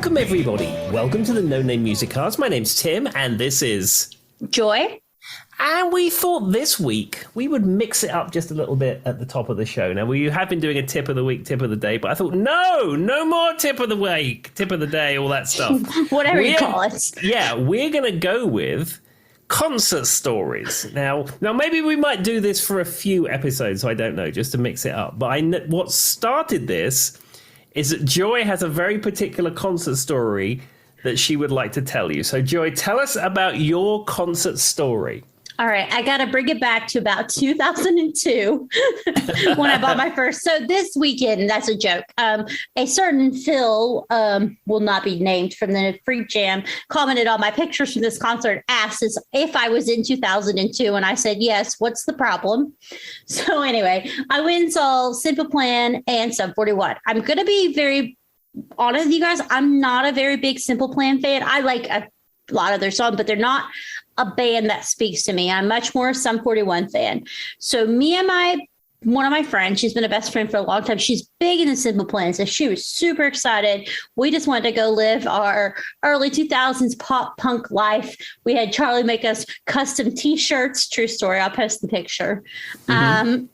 Welcome, everybody. Welcome to the No Name Music Cast. My name's Tim, and this is Joy. And we thought this week we would mix it up just a little bit at the top of the show. Now, we have been doing a tip of the week, tip of the day, but I thought, no more tip of the week, tip of the day, all that stuff. Whatever you call it. Yeah, we're going to go with concert stories. Now, maybe we might do this for a few episodes, so I don't know, just to mix it up. But what started this is that Joy has a very particular concert story that she would like to tell you. So, Joy, tell us about your concert story. All right, I got to bring it back to about 2002 when I bought my first. So this weekend, that's a joke. A certain Phil, will not be named, from the Freak Jam, commented on my pictures from this concert, asked if I was in 2002, and I said yes. What's the problem? So anyway, I went and saw Simple Plan and Sum 41. I'm going to be very honest with you guys. I'm not a very big Simple Plan fan. I like a lot of their songs, but they're not a band that speaks to me. I'm much more a Sum 41 fan. So me and one of my friends, she's been a best friend for a long time. She's big into Simple Plan. So she was super excited. We just wanted to go live our early 2000s pop punk life. We had Charlie make us custom t-shirts. True story. I'll post the picture. And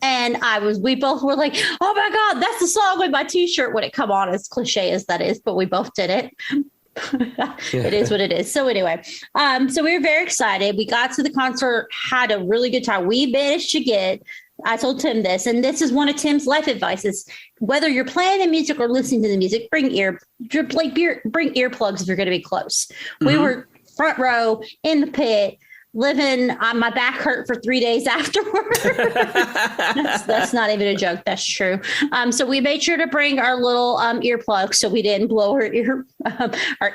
we both were like, oh my God, that's the song with my t-shirt when it come on, as cliche as that is, but we both did it. It is what it is. So anyway, so we were very excited. We got to the concert, had a really good time. We managed to get, I told Tim this, and this is one of Tim's life advices. Whether you're playing the music or listening to the music, bring earplugs if you're going to be close. We were front row in the pit, living on my back hurt for 3 days afterward. that's not even a joke. That's true. So we made sure to bring our little earplugs so we didn't blow our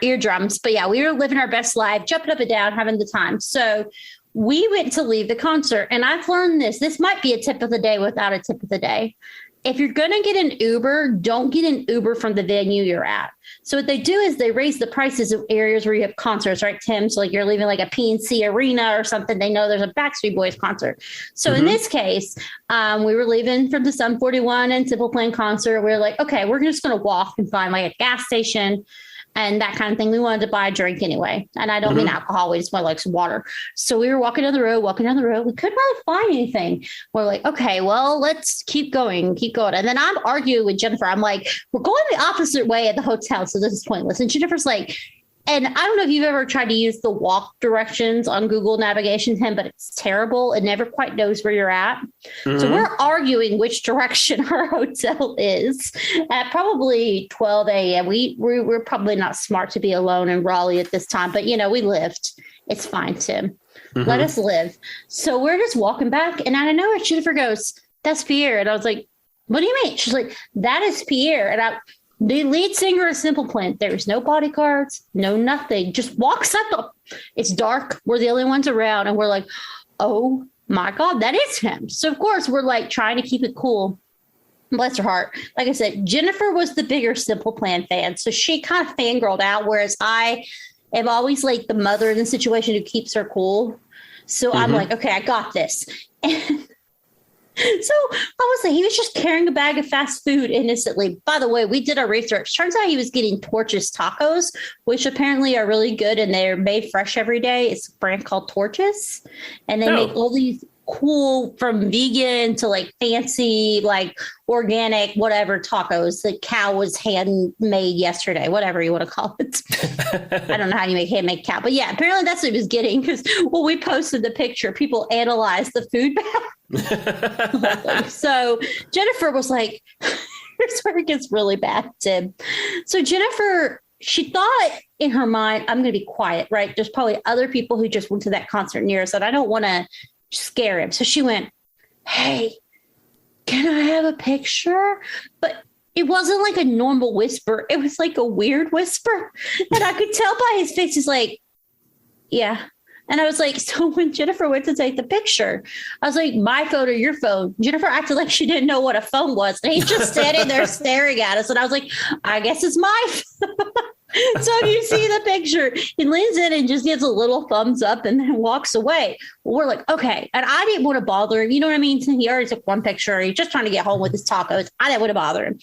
eardrums. But yeah, we were living our best life, jumping up and down, having the time. So we went to leave the concert, and I've learned this. This might be a tip of the day without a tip of the day. If you're going to get an Uber, don't get an Uber from the venue you're at. So what they do is they raise the prices of areas where you have concerts, right, Tim? So like you're leaving like a PNC Arena or something. They know there's a Backstreet Boys concert. So in this case, we were leaving from the Sum 41 and Simple Plan concert. We were like, okay, we're just going to walk and find like a gas station and that kind of thing. We wanted to buy a drink anyway. And I don't mean alcohol. We just want like some water. So we were walking down the road. We couldn't really find anything. We're like, okay, well, let's keep going. And then I'm arguing with Jennifer. I'm like, we're going the opposite way at the hotel. So this is pointless. And Jennifer's like, and I don't know if you've ever tried to use the walk directions on Google navigation, Tim, but it's terrible. It never quite knows where you're at. So we're arguing which direction our hotel is at probably 12 a.m. We're probably not smart to be alone in Raleigh at this time, but, we lived. It's fine, Tim. Let us live. So we're just walking back. And out of nowhere, Jennifer goes, that's Pierre. And I was like, what do you mean? She's like, that is Pierre. And the lead singer of Simple Plan, there's no bodyguards, no nothing, just walks up. It's dark. We're the only ones around. And we're like, oh my God, that is him. So of course we're like trying to keep it cool. Bless her heart. Like I said, Jennifer was the bigger Simple Plan fan. So she kind of fangirled out, whereas I am always like the mother in the situation who keeps her cool. So I'm like, okay, I got this. And so honestly, he was just carrying a bag of fast food innocently. By the way, we did our research. Turns out he was getting Torches tacos, which apparently are really good and they're made fresh every day. It's a brand called Torches. And they make all these cool, from vegan to like fancy, like organic, whatever tacos. The cow was handmade yesterday, whatever you want to call it. I don't know how you make handmade cow, but yeah, apparently that's what he was getting, because when we posted the picture, people analyzed the food bag. So Jennifer was like, here's where it gets really bad, Tim. So Jennifer, she thought in her mind, I'm going to be quiet, right? There's probably other people who just went to that concert near us, and I don't want to scare him. So she went, hey, can I have a picture? But it wasn't like a normal whisper. It was like a weird whisper. And I could tell by his face, he's like, yeah. And I was like, so when Jennifer went to take the picture, I was like, my phone or your phone? Jennifer acted like she didn't know what a phone was. And he's just standing there staring at us. And I was like, I guess it's my phone. So you see the picture, he leans in and just gives a little thumbs up and then walks away. Well, we're like, okay. And I didn't want to bother him. You know what I mean? He already took one picture. He's just trying to get home with his tacos. I didn't want to bother him.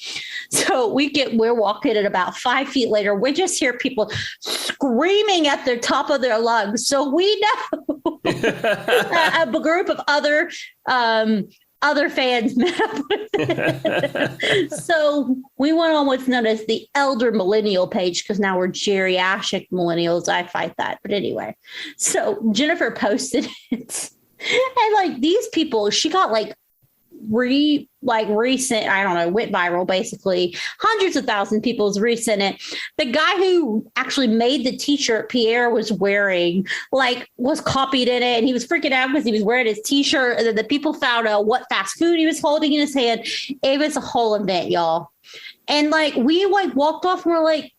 So we're walking, and about 5 feet later, we just hear people screaming at the top of their lungs. So we know a group of other fans met up with. So we went on what's known as the elder millennial page, because now we're geriatric millennials. I fight that. But anyway, so Jennifer posted it. And like these people, she got recent, I don't know, went viral basically. Hundreds of thousands of people recent it. The guy who actually made the t-shirt Pierre was wearing was copied in it, and he was freaking out because he was wearing his t-shirt, and then the people found out what fast food he was holding in his hand. It was a whole event, y'all. And we walked off and we're like,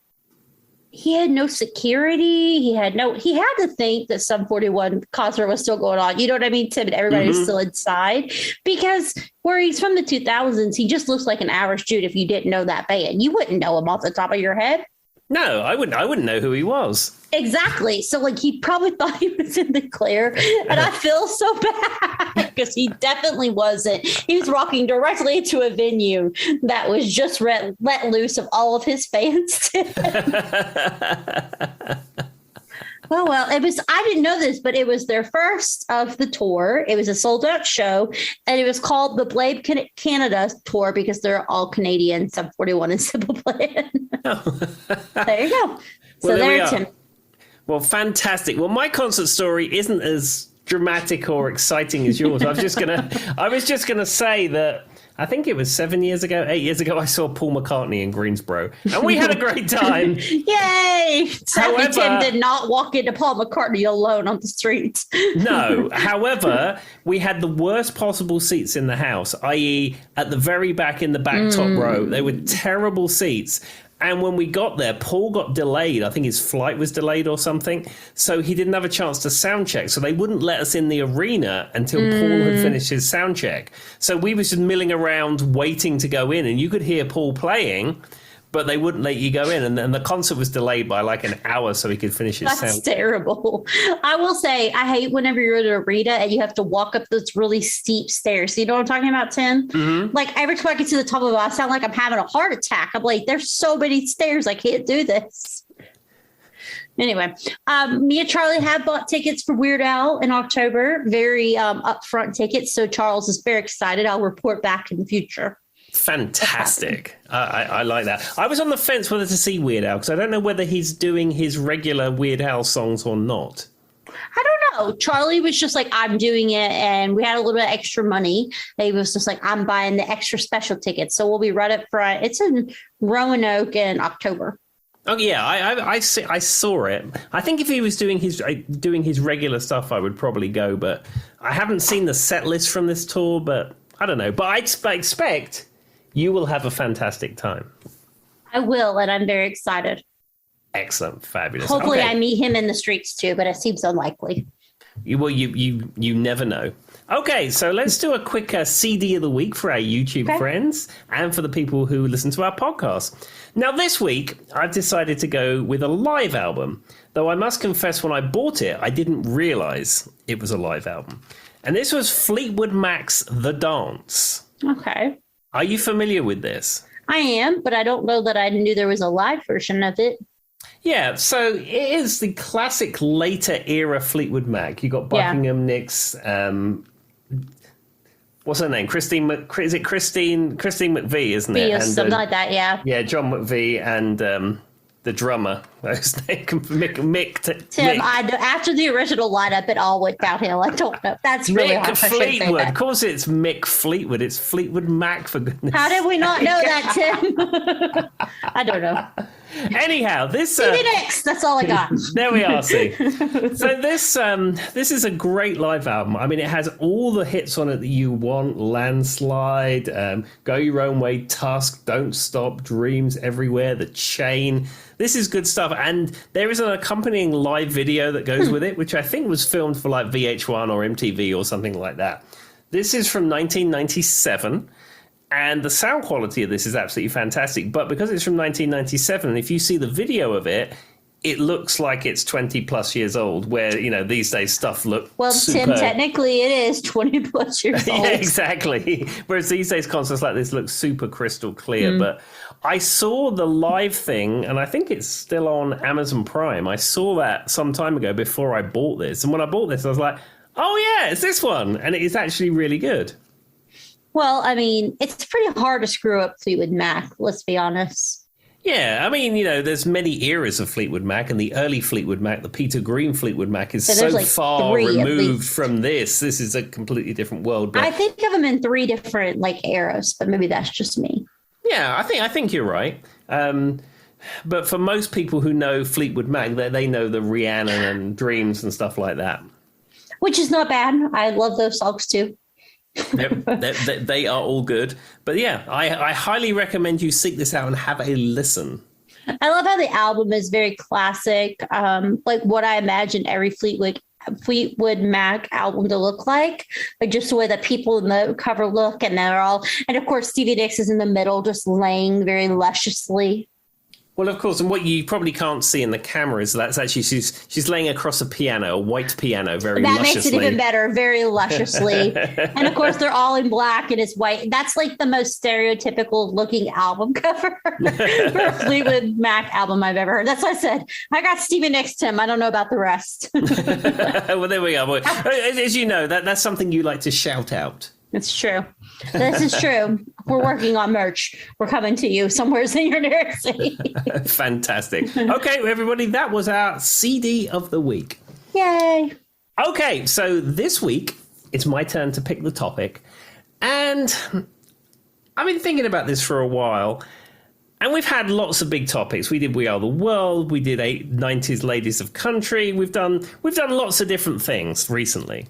he had no security. He had to think that Sum 41 concert was still going on. You know what I mean, Tim? And everybody was still inside, because where he's from the 2000s, he just looks like an average dude. If you didn't know that band, you wouldn't know him off the top of your head. No, I wouldn't know who he was. Exactly. So he probably thought he was in the clear. And I feel so bad because he definitely wasn't. He was walking directly into a venue that was just let loose of all of his fans. Well, I didn't know this, but it was their first of the tour. It was a sold out show, and it was called the Blade Canada Tour because they're all Canadian, Sum 41 and Simple Plan. There you go. So there's him. Well, fantastic. Well, my concert story isn't as dramatic or exciting as yours. I was just gonna say that I think it was 8 years ago, I saw Paul McCartney in Greensboro, and we had a great time. Yay! Sadly, Tim did not walk into Paul McCartney alone on the streets. No. However, we had the worst possible seats in the house, i.e. at the very back in the back top row. They were terrible seats. And when we got there, Paul got delayed. I think his flight was delayed or something. So he didn't have a chance to sound check. So they wouldn't let us in the arena until Paul had finished his sound check. So we were just milling around waiting to go in. And you could hear Paul playing, but they wouldn't let you go in. And the concert was delayed by an hour so he could finish his sound check. That's terrible. I will say, I hate whenever you're at an arena and you have to walk up those really steep stairs. You know what I'm talking about, Tim? Mm-hmm. Every time I get to the top of it, I sound like I'm having a heart attack. I'm like, there's so many stairs. I can't do this. Anyway, me and Charlie have bought tickets for Weird Al in October. Very upfront tickets. So Charles is very excited. I'll report back in the future. Fantastic. I like that. I was on the fence whether to see Weird Al because I don't know whether he's doing his regular Weird Al songs or not. I don't know. Charlie was just like, I'm doing it. And we had a little bit of extra money. He was just like, I'm buying the extra special tickets. So we'll be right up front. It's in Roanoke in October. Oh, yeah. I saw it. I think if he was doing his regular stuff, I would probably go. But I haven't seen the set list from this tour. But I don't know. But I expect you will have a fantastic time. I will, and I'm very excited. Excellent, fabulous. Hopefully, I meet him in the streets too, but it seems unlikely. You never know. Okay, so let's do a quick CD of the week for our YouTube friends and for the people who listen to our podcast. Now, this week, I've decided to go with a live album, though I must confess when I bought it, I didn't realize it was a live album. And this was Fleetwood Mac's The Dance. Okay. Are you familiar with this? I am, but I don't know that I knew there was a live version of it. Yeah, so it is the classic later era Fleetwood Mac. You got Buckingham Nicks, what's her name? Christine McVie, isn't it? And, something like that, yeah. Yeah, John McVie and the drummer. His name, Mick. Tim, after the original lineup, it all went downhill. I don't know. That's really hard for Fleetwood. Of course, it's Mick Fleetwood. It's Fleetwood Mac, for goodness. How did we not know that, Tim? I don't know. Anyhow, this next. That's all I got. There we are. See, so this is a great live album. I mean, it has all the hits on it that you want: Landslide, Go Your Own Way, Tusk, Don't Stop, Dreams Everywhere, The Chain. This is good stuff, and there is an accompanying live video that goes with it, which I think was filmed for VH1 or MTV or something like that. This is from 1997. And the sound quality of this is absolutely fantastic. But because it's from 1997, if you see the video of it, it looks like it's 20 plus years old, where, you know, these days stuff look Tim, technically it is 20 plus years old. Yeah, exactly. Whereas these days concerts like this look super crystal clear. But I saw the live thing, and I think it's still on Amazon Prime. I saw that some time ago before I bought this. And when I bought this, I was like, oh, yeah, it's this one. And it is actually really good. Well, I mean, it's pretty hard to screw up Fleetwood Mac, let's be honest. Yeah, I mean, you know, there's many eras of Fleetwood Mac, and the early Fleetwood Mac, the Peter Green Fleetwood Mac, is so like far removed from this. This is a completely different world. But I think of them in 3 different like eras, but maybe that's just me. Yeah, I think you're right. But for most people who know Fleetwood Mac, they know the Rhiannon and Dreams and stuff like that. Which is not bad. I love those songs too. They are all good. But yeah, I highly recommend you seek this out and have a listen. I love how the album is very classic, like what I imagine every Fleetwood Mac album to look like just the way that people in the cover look, and of course Stevie Nicks is in the middle just laying very lusciously. Well, of course, and what you probably can't see in the camera is that's actually she's laying across a piano, a white piano, very lusciously. That makes it even better, very lusciously. And of course, they're all in black and it's white. That's like the most stereotypical looking album cover for a Fleetwood Mac album I've ever heard. That's what I said. I got Stevie Nicks, Tim. I don't know about the rest. Well, there we go. As you know, that's something you like to shout out. It's true. This is true. We're working on merch. We're coming to you somewhere in your near city. Fantastic. Okay, everybody, that was our CD of the week. Yay. Okay, so this week, it's my turn to pick the topic. And I've been thinking about this for a while. And we've had lots of big topics. We did We Are the World. We did 90s Ladies of Country. We've done lots of different things recently.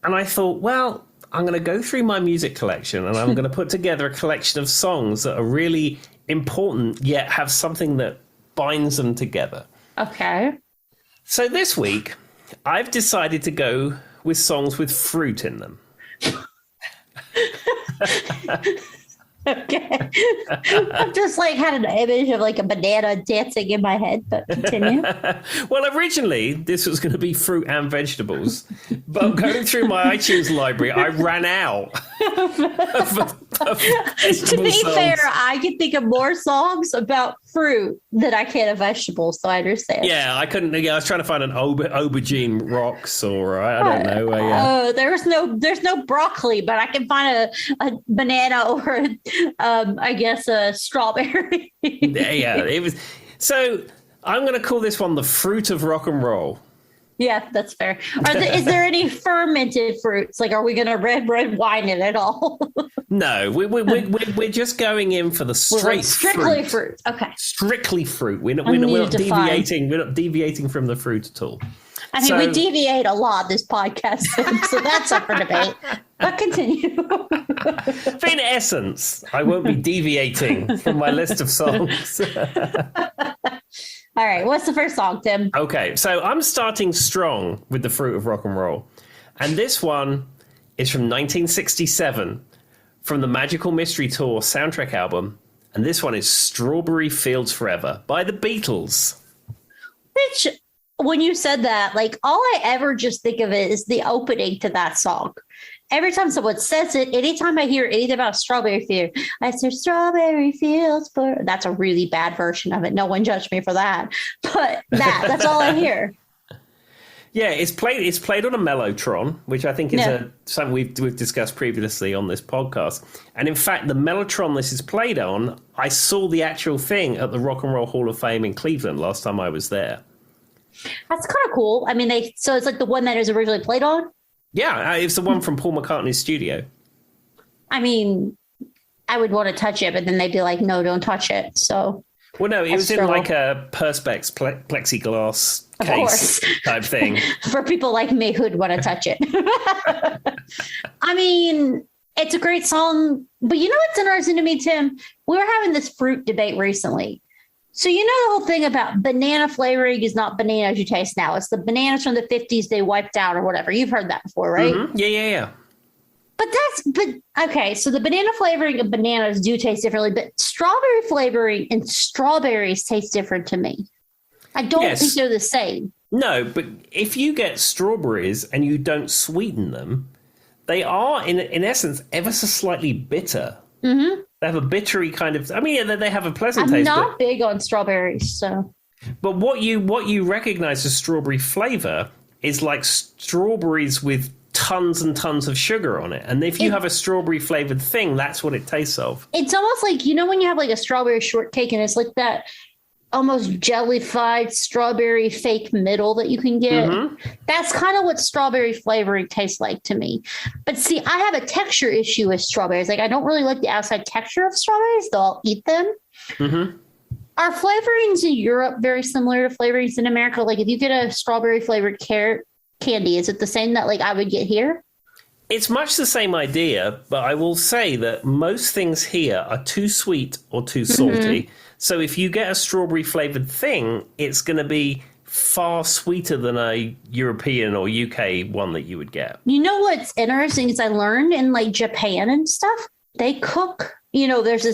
And I thought, well, I'm going to go through my music collection and I'm going to put together a collection of songs that are really important, yet have something that binds them together. Okay. So this week, I've decided to go with songs with fruit in them. Okay. I've just had an image of a banana dancing in my head, but continue. Well, originally this was going to be fruit and vegetables, but going through my iTunes library, I ran out of To be songs. Fair, I can think of more songs about fruit than I can of vegetables, so I understand. Yeah, I couldn't. I was trying to find an aubergine rocks, or I don't know. Oh, there's no broccoli, but I can find a banana or I guess a strawberry. Yeah, it was. So I'm going to call this one the fruit of rock and roll. Yeah, that's fair. Is there any fermented fruits? Are we going to red wine it at all? No, we're just going in for the strictly fruit. Okay, strictly fruit. We're not deviating. We're not deviating from the fruit at all. I mean, we deviate a lot this podcast, so that's up for debate. But continue. But in essence, I won't be deviating from my list of songs. All right, what's the first song, Tim? Okay, so I'm starting strong with the fruit of rock and roll. And this one is from 1967, from the Magical Mystery Tour soundtrack album. And this one is Strawberry Fields Forever by the Beatles. Which, when you said that, all I ever just think of it is the opening to that song. Every time someone says it, anytime I hear anything about Strawberry Field, I say Strawberry Fields for. That's a really bad version of it. No one judged me for that. But that's all I hear. Yeah, it's played on a Mellotron, which I think is something we've discussed previously on this podcast. And in fact, the Mellotron this is played on, I saw the actual thing at the Rock and Roll Hall of Fame in Cleveland last time I was there. That's kind of cool. I mean, so it's the one that it was originally played on? Yeah, it's the one from Paul McCartney's studio. I mean, I would want to touch it, but then they'd be like, no, don't touch it. So, well, no, it was in a Perspex plexiglass case type thing. For people like me who'd want to touch it. I mean, it's a great song. But you know what's interesting to me, Tim? We were having this fruit debate recently. So you know the whole thing about banana flavoring is not bananas you taste now. It's the bananas from the 50s they wiped out or whatever. You've heard that before, right? Mm-hmm. Yeah. Okay, so the banana flavoring of bananas do taste differently, but strawberry flavoring and strawberries taste different to me. I don't think they're the same. No, but if you get strawberries and you don't sweeten them, they are, in essence, ever so slightly bitter. Mm-hmm. They have a bittery kind of... I mean, they have a pleasant taste. I'm not big on strawberries, so... But what you recognize as strawberry flavor is like strawberries with tons and tons of sugar on it. And if you have a strawberry flavored thing, that's what it tastes of. It's almost like, when you have like a strawberry shortcake and it's like that almost jellified strawberry fake middle that you can get. Mm-hmm. That's kind of what strawberry flavoring tastes like to me. But see, I have a texture issue with strawberries. Like, I don't really like the outside texture of strawberries, though I'll eat them. Mm-hmm. Are flavorings in Europe very similar to flavorings in America? Like, if you get a strawberry flavored candy, is it the same that like I would get here? It's much the same idea, but I will say that most things here are too sweet or too salty. Mm-hmm. So if you get a strawberry flavored thing, it's going to be far sweeter than a European or UK one that you would get. You know what's interesting is I learned in like Japan and stuff, they cook. There's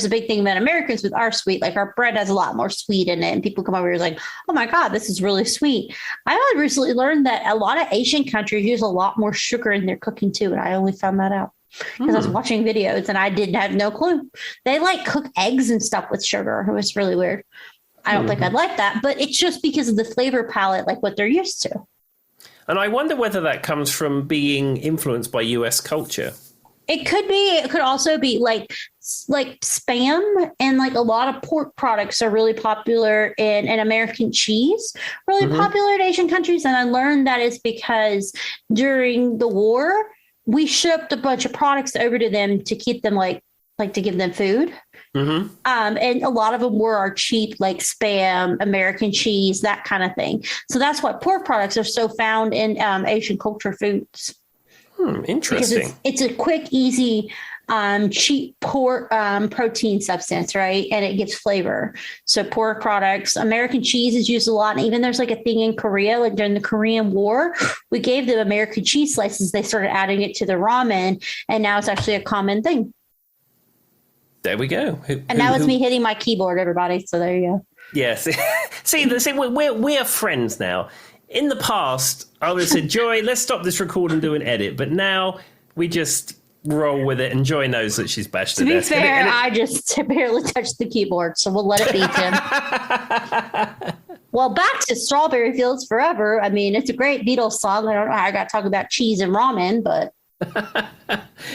a big thing about Americans with our sweet, like our bread has a lot more sweet in it. And people come over here like, oh my God, this is really sweet. I had recently learned that a lot of Asian countries use a lot more sugar in their cooking too. And I only found that out because I was watching videos and I didn't have no clue. They like cook eggs and stuff with sugar. It was really weird. I don't think I'd like that, but it's just because of the flavor palette, like what they're used to. And I wonder whether that comes from being influenced by US culture. It could be. It could also be like Spam and like a lot of pork products are really popular and American cheese really popular in Asian countries. And I learned that is because during the war, we shipped a bunch of products over to them to keep them like to give them food. Mm-hmm. And a lot of them were our cheap, like Spam, American cheese, that kind of thing. So that's why pork products are so found in Asian culture foods. Interesting. It's a quick, easy, cheap pork protein substance, right? And it gives flavor. So pork products, American cheese is used a lot. And even there's like a thing in Korea, like during the Korean War, we gave them American cheese slices. They started adding it to the ramen, and now it's actually a common thing. There we go. And that was me hitting my keyboard, everybody. So there you go. Yes. See, we're friends now. In the past, I would have said, Joy, let's stop this record and do an edit. But now we just roll with it, and Joy knows that she's bashed the desk. To be fair, I just barely touched the keyboard, so we'll let it be, Tim. Well, back to Strawberry Fields Forever. I mean, it's a great Beatles song. I don't know how I got to talk about cheese and ramen, but...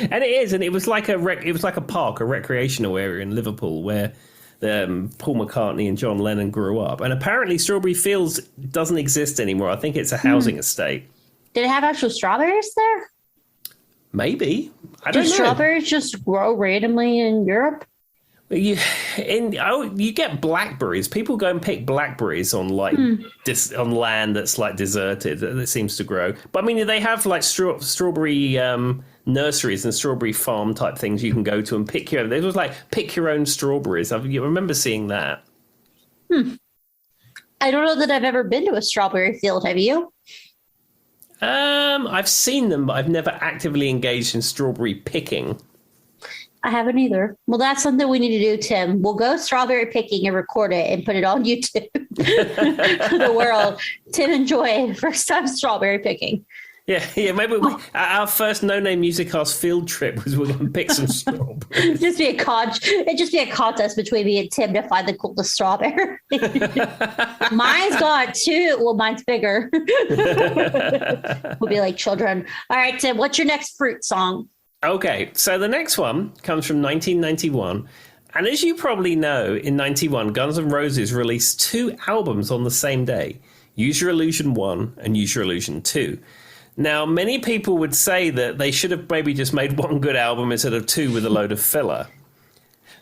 And it is, and it was like a park, a recreational area in Liverpool where... Paul McCartney and John Lennon grew up. And apparently Strawberry Fields doesn't exist anymore. I think it's a housing estate. Did it have actual strawberries there? Maybe. I don't know. Do strawberries just grow randomly in Europe? You get blackberries. People go and pick blackberries on on land that's like deserted that seems to grow. But I mean, they have like strawberry nurseries and strawberry farm type things you can go to and pick your own. It was like pick your own strawberries. You remember seeing that? I don't know that I've ever been to a strawberry field. Have you? I've seen them, but I've never actively engaged in strawberry picking. I haven't either. Well, that's something we need to do, Tim. We'll go strawberry picking and record it and put it on YouTube for the world. Tim and Joy, first time strawberry picking. Yeah. Maybe our first no-name music cast field trip was we're going to pick some strawberries. It'd just be a contest between me and Tim to find the coolest strawberry. Mine's got two. Well, mine's bigger. We'll be like children. All right, Tim, what's your next fruit song? Okay, so the next one comes from 1991. And as you probably know, in 91, Guns N' Roses released 2 albums on the same day. Use Your Illusion 1 and Use Your Illusion 2. Now, many people would say that they should have maybe just made 1 good album instead of 2 with a load of filler.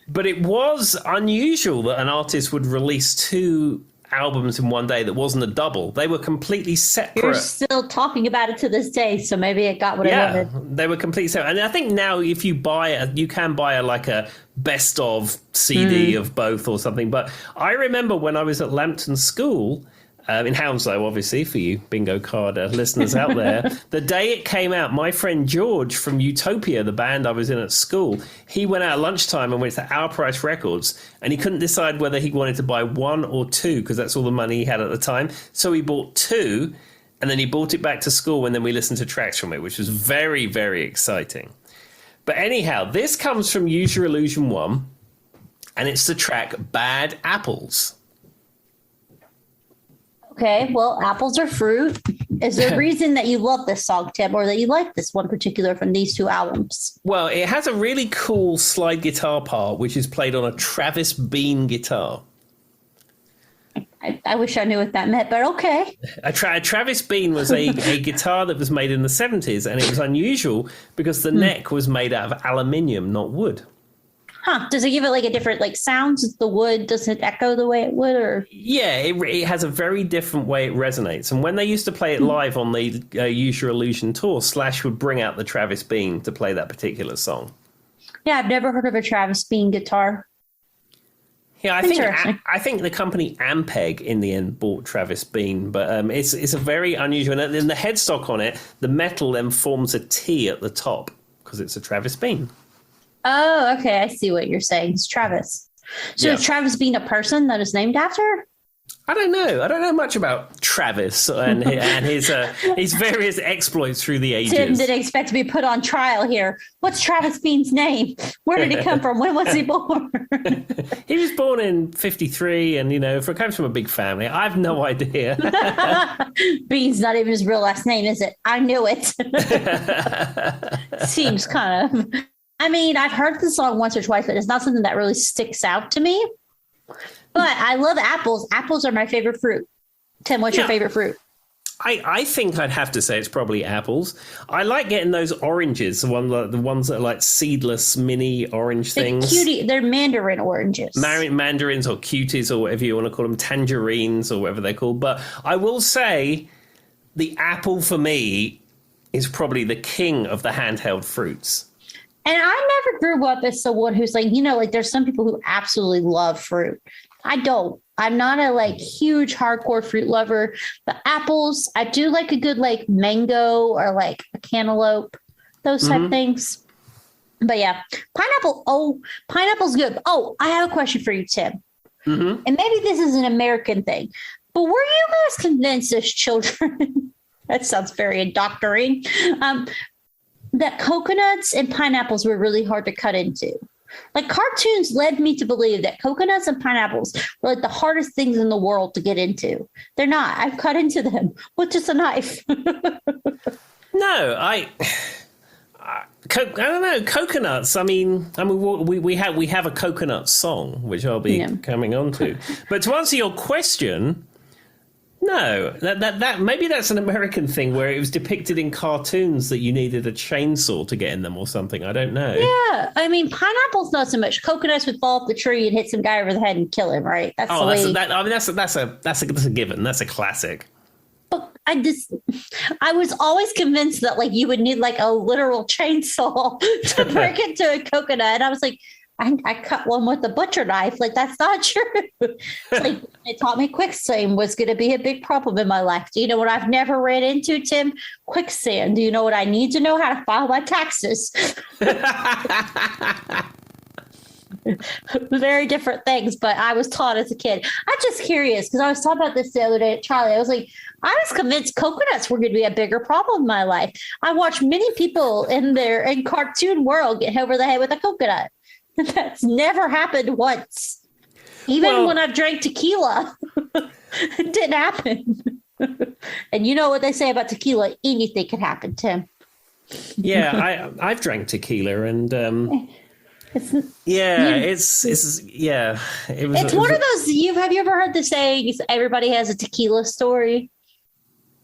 But it was unusual that an artist would release 2 albums in one day that wasn't a double. They were completely separate. You're still talking about it to this day, so maybe it got what it wanted. Yeah, they were completely separate. And I think now if you buy it, you can buy a best of CD of both or something. But I remember when I was at Lambton School, in Hounslow, obviously, for you bingo card listeners out there. The day it came out, my friend George from Utopia, the band I was in at school, he went out at lunchtime and went to Our Price Records, and he couldn't decide whether he wanted to buy one or two because that's all the money he had at the time. So he bought two, and then he brought it back to school, and then we listened to tracks from it, which was very, very exciting. But anyhow, this comes from Use Your Illusion 1, and it's the track Bad Apples. Okay, well, apples are fruit. Is there a reason that you love this song, Tim, or that you like this one particular from these two albums? Well, it has a really cool slide guitar part, which is played on a Travis Bean guitar. I wish I knew what that meant, but okay. A Travis Bean was a guitar that was made in the 70s, and it was unusual because the neck was made out of aluminium, not wood. Huh. Does it give it like a different like sound? The wood, does it echo the way it would? Or yeah, it has a very different way it resonates. And when they used to play it live on the Use Your Illusion tour, Slash would bring out the Travis Bean to play that particular song. Yeah, I've never heard of a Travis Bean guitar. Yeah, I think the company Ampeg in the end bought Travis Bean, but it's a very unusual. And then the headstock on it, the metal then forms a T at the top because it's a Travis Bean. Oh, okay. I see what you're saying. It's Travis. So is Travis Bean a person that is named after? I don't know. I don't know much about Travis and his various exploits through the ages. Tim didn't expect to be put on trial here. What's Travis Bean's name? Where did he come from? When was he born? He was born in 1953, and if it comes from a big family, I have no idea. Bean's not even his real last name, is it? I knew it. Seems kind of. I mean, I've heard the song once or twice, but it's not something that really sticks out to me. But I love apples. Apples are my favorite fruit. Tim, what's your favorite fruit? I think I'd have to say it's probably apples. I like getting those oranges, the ones that are like seedless mini orange things. They're mandarin oranges. Mandarins or cuties or whatever you want to call them, tangerines or whatever they're called. But I will say the apple for me is probably the king of the handheld fruits. And I never grew up as someone who's like, there's some people who absolutely love fruit. I don't. I'm not a huge hardcore fruit lover. The apples, I do like a good mango or a cantaloupe, those type things. But yeah, pineapple. Oh, pineapple's good. Oh, I have a question for you, Tim. And maybe this is an American thing, but were you guys convinced as children? That sounds very indoctrinating. That coconuts and pineapples were really hard to cut into. Cartoons led me to believe that coconuts and pineapples were the hardest things in the world to get into. They're not. I've cut into them with just a knife. No, I don't know. Coconuts. I mean, we have a coconut song, which I'll be coming on to. But to answer your question, no, that maybe that's an American thing where it was depicted in cartoons that you needed a chainsaw to get in them or something. I don't know. Yeah, I mean, pineapples not so much. Coconuts would fall off the tree and hit some guy over the head and kill him, right? That's a given. That's a classic. But I was always convinced that you would need a literal chainsaw to break into a coconut, and I was like, I cut one with a butcher knife. That's not true. It taught me quicksand was going to be a big problem in my life. Do you know what I've never ran into, Tim? Quicksand. Do you know what I need to know? How to file my taxes. Very different things, but I was taught as a kid. I'm just curious because I was talking about this the other day at Charlie. I was like, I was convinced coconuts were going to be a bigger problem in my life. I watched many people in cartoon world get hit over the head with a coconut. That's never happened once. Even when I've drank tequila, it didn't happen. And you know what they say about tequila? Anything can happen, Tim. Yeah, I've drank tequila, and it's one of those. Have you ever heard the saying? Everybody has a tequila story.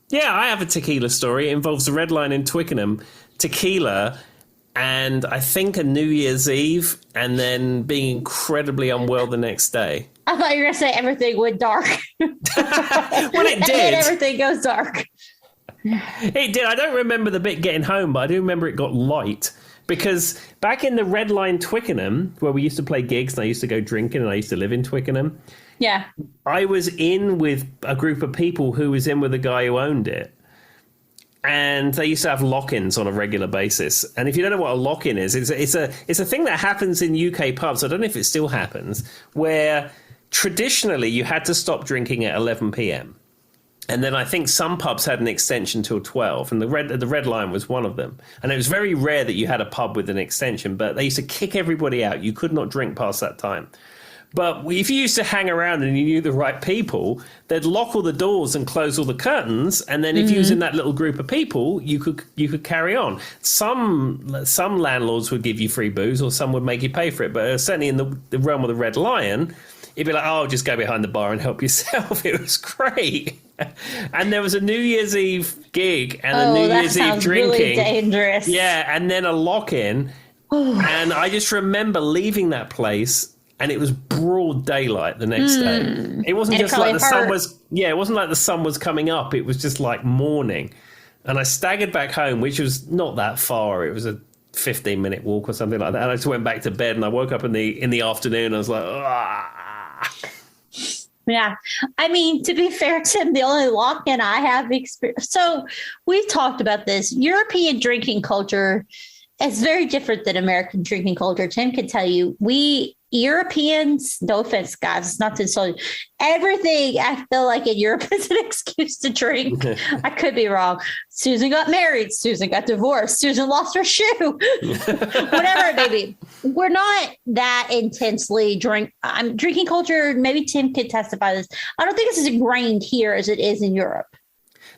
Yeah, I have a tequila story. It involves the Red Line in Twickenham, tequila, and I think a New Year's Eve, and then being incredibly unwell the next day. I thought you were going to say everything went dark. Well, it did. And everything goes dark. It did. I don't remember the bit getting home, but I do remember it got light Because back in the Red Line Twickenham, where we used to play gigs and I used to go drinking and I used to live in Twickenham, Yeah. I was in with a group of people who was in with the guy who owned it. And they used to have lock-ins on a regular basis. And if you don't know what a lock-in is, it's a thing that happens in UK pubs. I don't know if it still happens, where traditionally you had to stop drinking at 11 p.m. And then I think some pubs had an extension till 12, and the Red Lion was one of them. And it was very rare that you had a pub with an extension, but they used to kick everybody out. You could not drink past that time. But if you used to hang around and you knew the right people, they'd lock all the doors and close all the curtains. And then if you was in that little group of people, you could carry on. Some landlords would give you free booze, or some would make you pay for it. But certainly in the realm of the Red Lion, it'd be like, oh, just go behind the bar and help yourself. It was great. And there was a New Year's Eve gig and a New Year's Eve drinking. Really dangerous. Yeah, and then a lock-in. And I just remember leaving that place. And it was broad daylight the next day. It wasn't just like the sun was. Yeah, it wasn't like the sun was coming up. It was just like morning. And I staggered back home, which was not that far. It was a 15-minute walk or something like that. And I just went back to bed. And I woke up in the afternoon. I was like, ah. Yeah. I mean, to be fair, Tim, the only lock-in I have experience. So we've talked about this. European drinking culture is very different than American drinking culture. Tim can tell you, we Europeans, no offense, guys, it's not to insult you. Everything I feel like in Europe is an excuse to drink. I could be wrong. Susan got married. Susan got divorced. Susan lost her shoe. Whatever it may be. We're not that intensely drinking culture. Maybe Tim could testify this. I don't think it's as ingrained here as it is in Europe.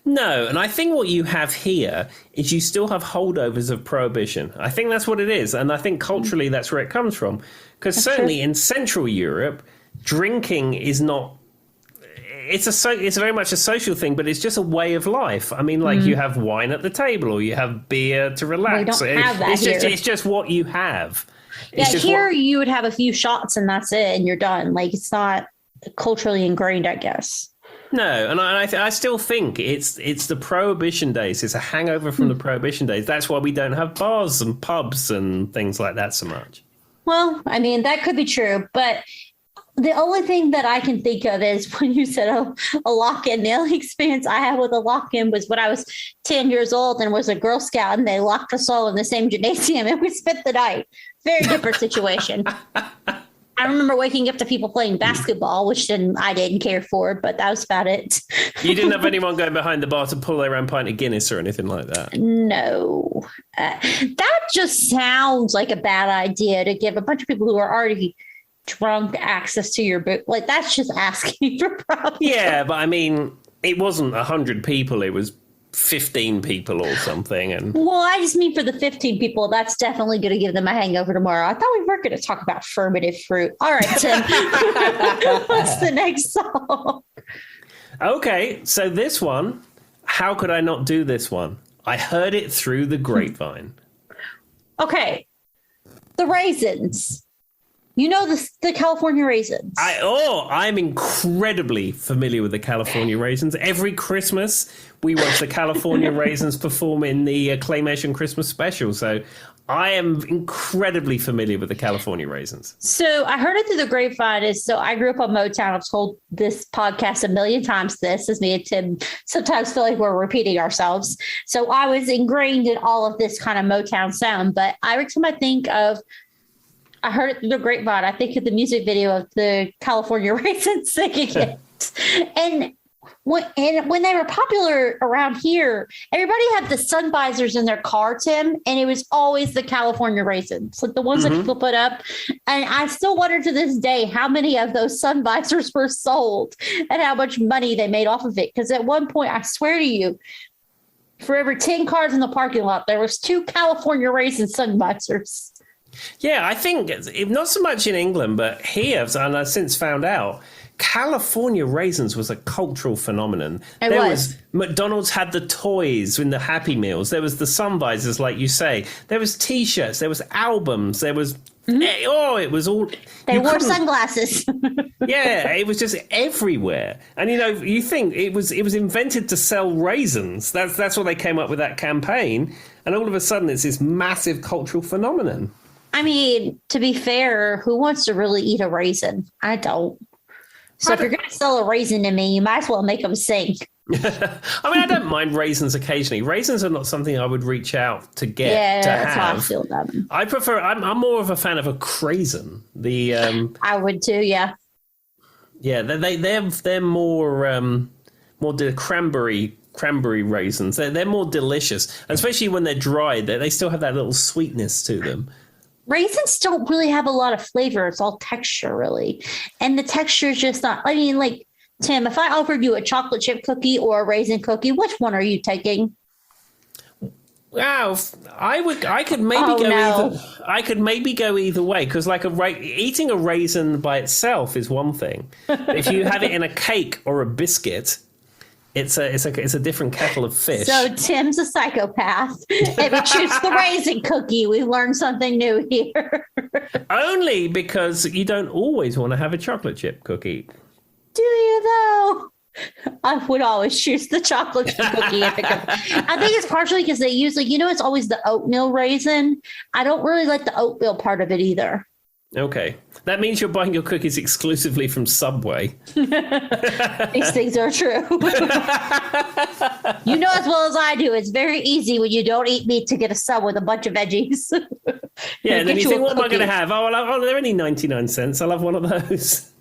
No, and I think what you have here is you still have holdovers of prohibition. I think that's what it is, and I think culturally that's where it comes from. Because certainly in Central Europe, drinking is not. It's very much a social thing, but it's just a way of life. I mean, like you have wine at the table, or you have beer to relax. We don't have that here. It's just what you have. Yeah, here you would have a few shots and that's it, and you're done. Like it's not culturally ingrained, I guess. No, and I still think it's the Prohibition days. It's a hangover from the Prohibition days. That's why we don't have bars and pubs and things like that so much. Well, I mean, that could be true. But the only thing that I can think of is when you said a lock-in. The only experience I had with a lock-in was when I was 10 years old and was a Girl Scout, and they locked us all in the same gymnasium, and we spent the night. Very different situation. I remember waking up to people playing basketball, which I didn't care for, but that was about it. You didn't have anyone going behind the bar to pull their own pint of Guinness or anything like that? No. That just sounds like a bad idea, to give a bunch of people who are already drunk access to your boot. Like, that's just asking for problems. Yeah, but I mean, it wasn't 100 people. It was 15 people or something. And well, I just mean for the 15 people, that's definitely going to give them a hangover tomorrow. I thought we were going to talk about fermented fruit. All right, Tim. What's the next song? Okay, so this one, how could I not do this one? I heard it through the grapevine. Okay. The Raisins. You know the California Raisins. I'm incredibly familiar with the California Raisins. Every Christmas, we watch the California Raisins perform in the Claymation Christmas special. So I am incredibly familiar with the California Raisins. So I heard it through the grapevine. So I grew up on Motown. I've told this podcast a million times. This is me and Tim sometimes feel like we're repeating ourselves. So I was ingrained in all of this kind of Motown sound. But every time I heard it through the grapevine, I think of the music video of the California Raisins singing it. And when they were popular around here, everybody had the sun visors in their car, Tim, and it was always the California Raisins, like the ones that people put up. And I still wonder to this day how many of those sun visors were sold and how much money they made off of it. Because at one point, I swear to you, for every 10 cars in the parking lot, there was 2 California Raisin sun visors. Yeah, I think not so much in England, but here, and I've since found out, California Raisins was a cultural phenomenon. It was. McDonald's had the toys in the Happy Meals. There was the sun visors, like you say. There was T-shirts. There was albums. There was... it was all... They wore sunglasses. Yeah, it was just everywhere. And, you think it was invented to sell raisins. That's what they came up with that campaign. And all of a sudden, it's this massive cultural phenomenon. I mean, to be fair, who wants to really eat a raisin? I don't. So if you're going to sell a raisin to me, you might as well make them sink. I mean, I don't mind raisins occasionally. Raisins are not something I would reach out to get to that's have. how I feel about them. I prefer. I'm more of a fan of a craisin. I would too. Yeah. Yeah, they're more cranberry raisins. They're more delicious, especially when they're dried. They still have that little sweetness to them. Raisins don't really have a lot of flavor. It's all texture, really, and the texture is just not. I mean, like. Tim, if I offered you a chocolate chip cookie or a raisin cookie, which one are you taking? Wow, I could maybe go either way because like eating a raisin by itself is one thing. If you have it in a cake or a biscuit, it's a different kettle of fish. So Tim's a psychopath. If he chooses the raisin cookie, we learned something new here. Only because you don't always want to have a chocolate chip cookie. Do you though? I would always choose the chocolate chip cookie. I think it's partially because they use it's always the oatmeal raisin. I don't really like the oatmeal part of it either. Okay. That means you're buying your cookies exclusively from Subway. These things are true. You know as well as I do, it's very easy when you don't eat meat to get a sub with a bunch of veggies. Yeah, and then you think, what am I going to have? Oh, they're only 99 cents. I'll have one of those.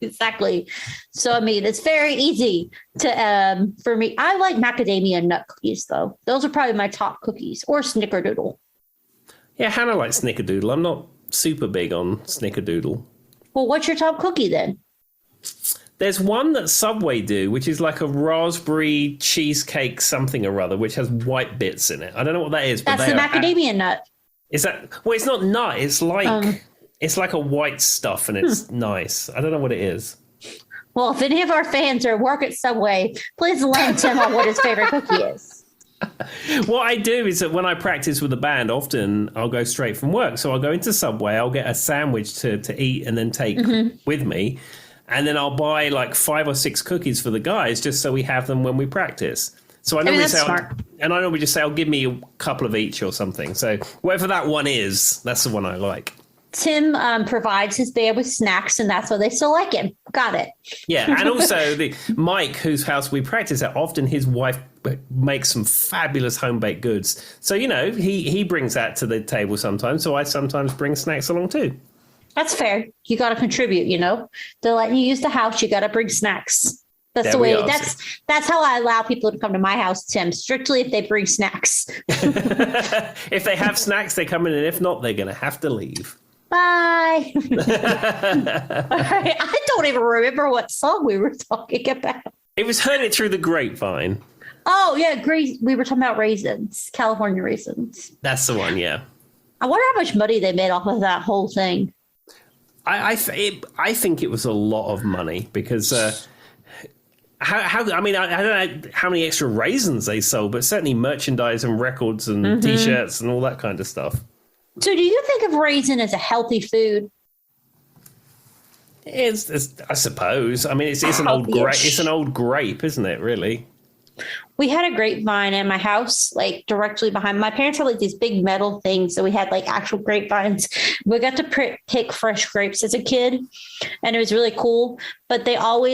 Exactly. So I mean, it's very easy to for me. I like macadamia nut cookies though. Those are probably my top cookies, or snickerdoodle. Yeah, Hannah likes snickerdoodle. I'm not super big on snickerdoodle. Well, what's your top cookie then? There's one that Subway do, which is like a raspberry cheesecake something or other, which has white bits in it. I don't know what that is. That's the macadamia nut. Is that? Well, it's not nut. It's like it's like a white stuff, and it's nice. I don't know what it is. Well, if any of our fans are work at Subway, please let Tim on what his favorite cookie is. What I do is that when I practice with the band, often I'll go straight from work. So I'll go into Subway, I'll get a sandwich to eat and then take with me. And then I'll buy like 5 or 6 cookies for the guys just so we have them when we practice. So I normally just say, I'll give me a couple of each or something. So whatever that one is, that's the one I like. Tim provides his band with snacks, and that's why they still like him. Got it. Yeah, and also Mike, whose house we practice at, often his wife makes some fabulous home-baked goods. So, he brings that to the table sometimes, so I sometimes bring snacks along too. That's fair. You got to contribute, They're letting you use the house, you got to bring snacks. That's the way. That's how I allow people to come to my house, Tim. Strictly if they bring snacks. If they have snacks, they come in, and if not, they're going to have to leave. Bye. I don't even remember what song we were talking about. It was Heard It Through the Grapevine. Oh, yeah. Great. We were talking about raisins, California raisins. That's the one, yeah. I wonder how much money they made off of that whole thing. I think it was a lot of money because I don't know how many extra raisins they sold, but certainly merchandise and records and T-shirts and all that kind of stuff. So do you think of raisin as a healthy food? It's I suppose. I mean, it's an old grape. It's an old grape, isn't it, really? We had a grapevine in my house, like directly behind. My parents had like these big metal things. So we had like actual grapevines. We got to pick fresh grapes as a kid, and it was really cool. But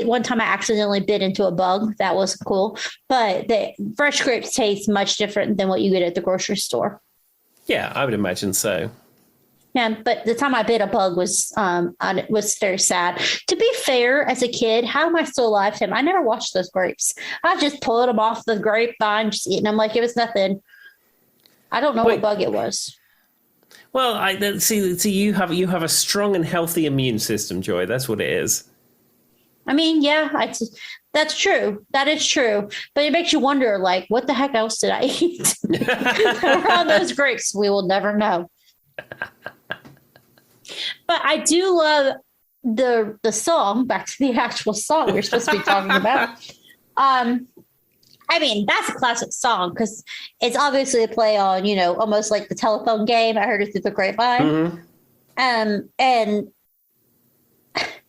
one time I accidentally bit into a bug. That wasn't cool. But the fresh grapes taste much different than what you get at the grocery store. Yeah, I would imagine so. Yeah, but the time I bit a bug was very sad. To be fair, as a kid, how am I still alive, Tim? I never watched those grapes. I just pulled them off the grapevine, just eating them like it was nothing. I don't know what bug it was. Well, see, you have a strong and healthy immune system, Joy. That's what it is. I mean, yeah, that's true. That is true. But it makes you wonder, like, what the heck else did I eat around those grapes? We will never know. But I do love the song, back to the actual song we're supposed to be talking about. I mean, that's a classic song because it's obviously a play on, almost like the telephone game. I heard it through the grapevine. And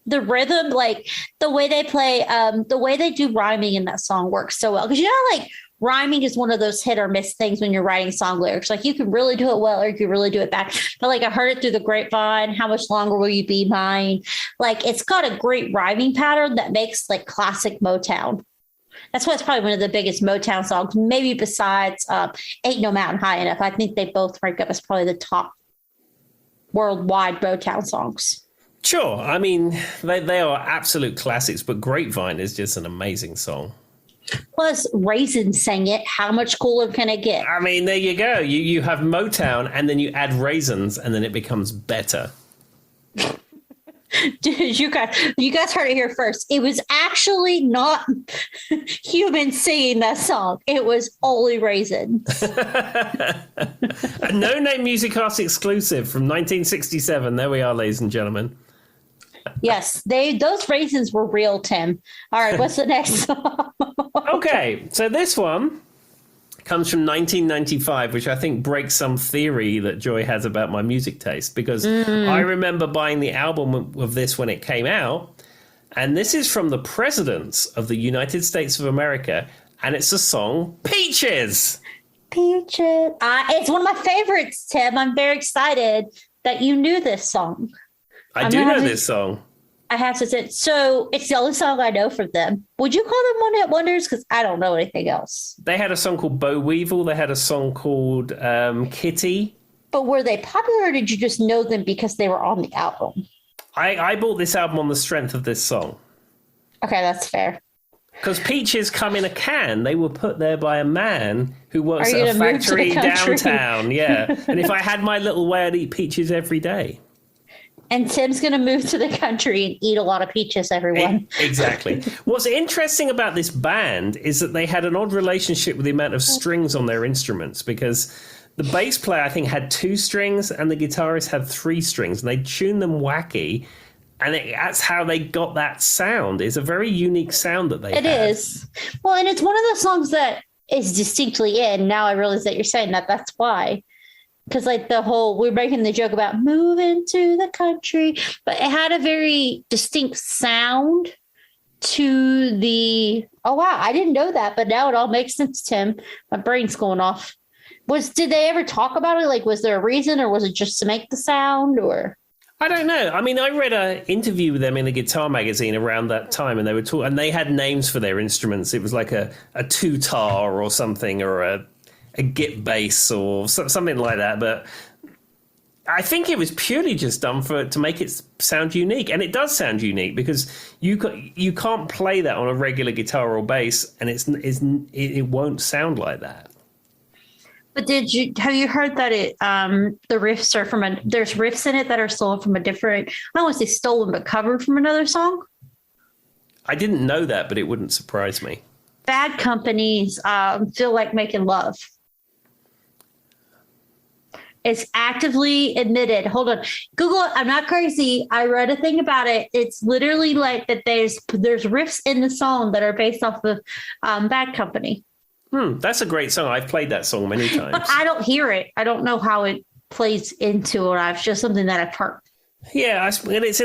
the rhythm, like the way they play, the way they do rhyming in that song works so well. Because like rhyming is one of those hit or miss things when you're writing song lyrics. Like you can really do it well or you can really do it bad. But like I heard it through the grapevine. How much longer will you be mine? Like it's got a great rhyming pattern that makes like classic Motown. That's why it's probably one of the biggest Motown songs, maybe besides Ain't No Mountain High Enough. I think they both rank up as probably the top worldwide Motown songs. Sure. I mean, they are absolute classics, but Grapevine is just an amazing song. Plus, Raisins sang it. How much cooler can it get? I mean, there you go. You have Motown, and then you add Raisins, and then it becomes better. Dude, you guys heard it here first. It was actually not humans singing that song. It was only Raisins. A No Name Music Arts exclusive from 1967. There we are, ladies and gentlemen. Yes, those Raisins were real, Tim. All right, what's the next song? Okay, so this one comes from 1995, which I think breaks some theory that Joy has about my music taste, because I remember buying the album of this when it came out, and this is from the Presidents of the United States of America, and it's the song Peaches. Peaches. It's one of my favorites, Tim. I'm very excited that you knew this song. I do know this song. I have to say, so it's the only song I know from them. Would you call them one-hit wonders? Because I don't know anything else. They had a song called Bo Weevil. They had a song called Kitty. But were they popular, or did you just know them because they were on the album? I bought this album on the strength of this song. Okay, that's fair. Because peaches come in a can. They were put there by a man who works at a factory downtown. Yeah. And if I had my little way, I'd eat peaches every day. And Tim's going to move to the country and eat a lot of peaches, everyone. Exactly. What's interesting about this band is that they had an odd relationship with the amount of strings on their instruments, because the bass player, I think, had 2 strings and the guitarist had 3 strings, and they tuned them wacky. And that's how they got that sound. It's a very unique sound that they had. It is. Well, and it's one of those songs that is distinctly in. Now I realize that you're saying that. That's why. Because like we're making the joke about moving to the country, but it had a very distinct sound to the, oh wow, I didn't know that, but now it all makes sense, Tim. My brain's going off. Did they ever talk about it? Like, was there a reason, or was it just to make the sound, or? I don't know. I mean, I read an interview with them in a guitar magazine around that time, and they were talking, and they had names for their instruments. It was like a tutar or something, or a git bass or something like that. But I think it was purely just done to make it sound unique, and it does sound unique because you can't play that on a regular guitar or bass, and it won't sound like that. But have you heard that the riffs are there's riffs in it that are stolen from a different, I don't want to say stolen, but covered from another song? I didn't know that, but it wouldn't surprise me. Bad Company's Feel Like Making Love. It's actively admitted. Hold on. Google it. I'm not crazy. I read a thing about it. It's literally like that there's riffs in the song that are based off of Bad Company. That's a great song. I've played that song many times. But I don't hear it. I don't know how it plays into it. It's just something that I've heard. Yeah, and it's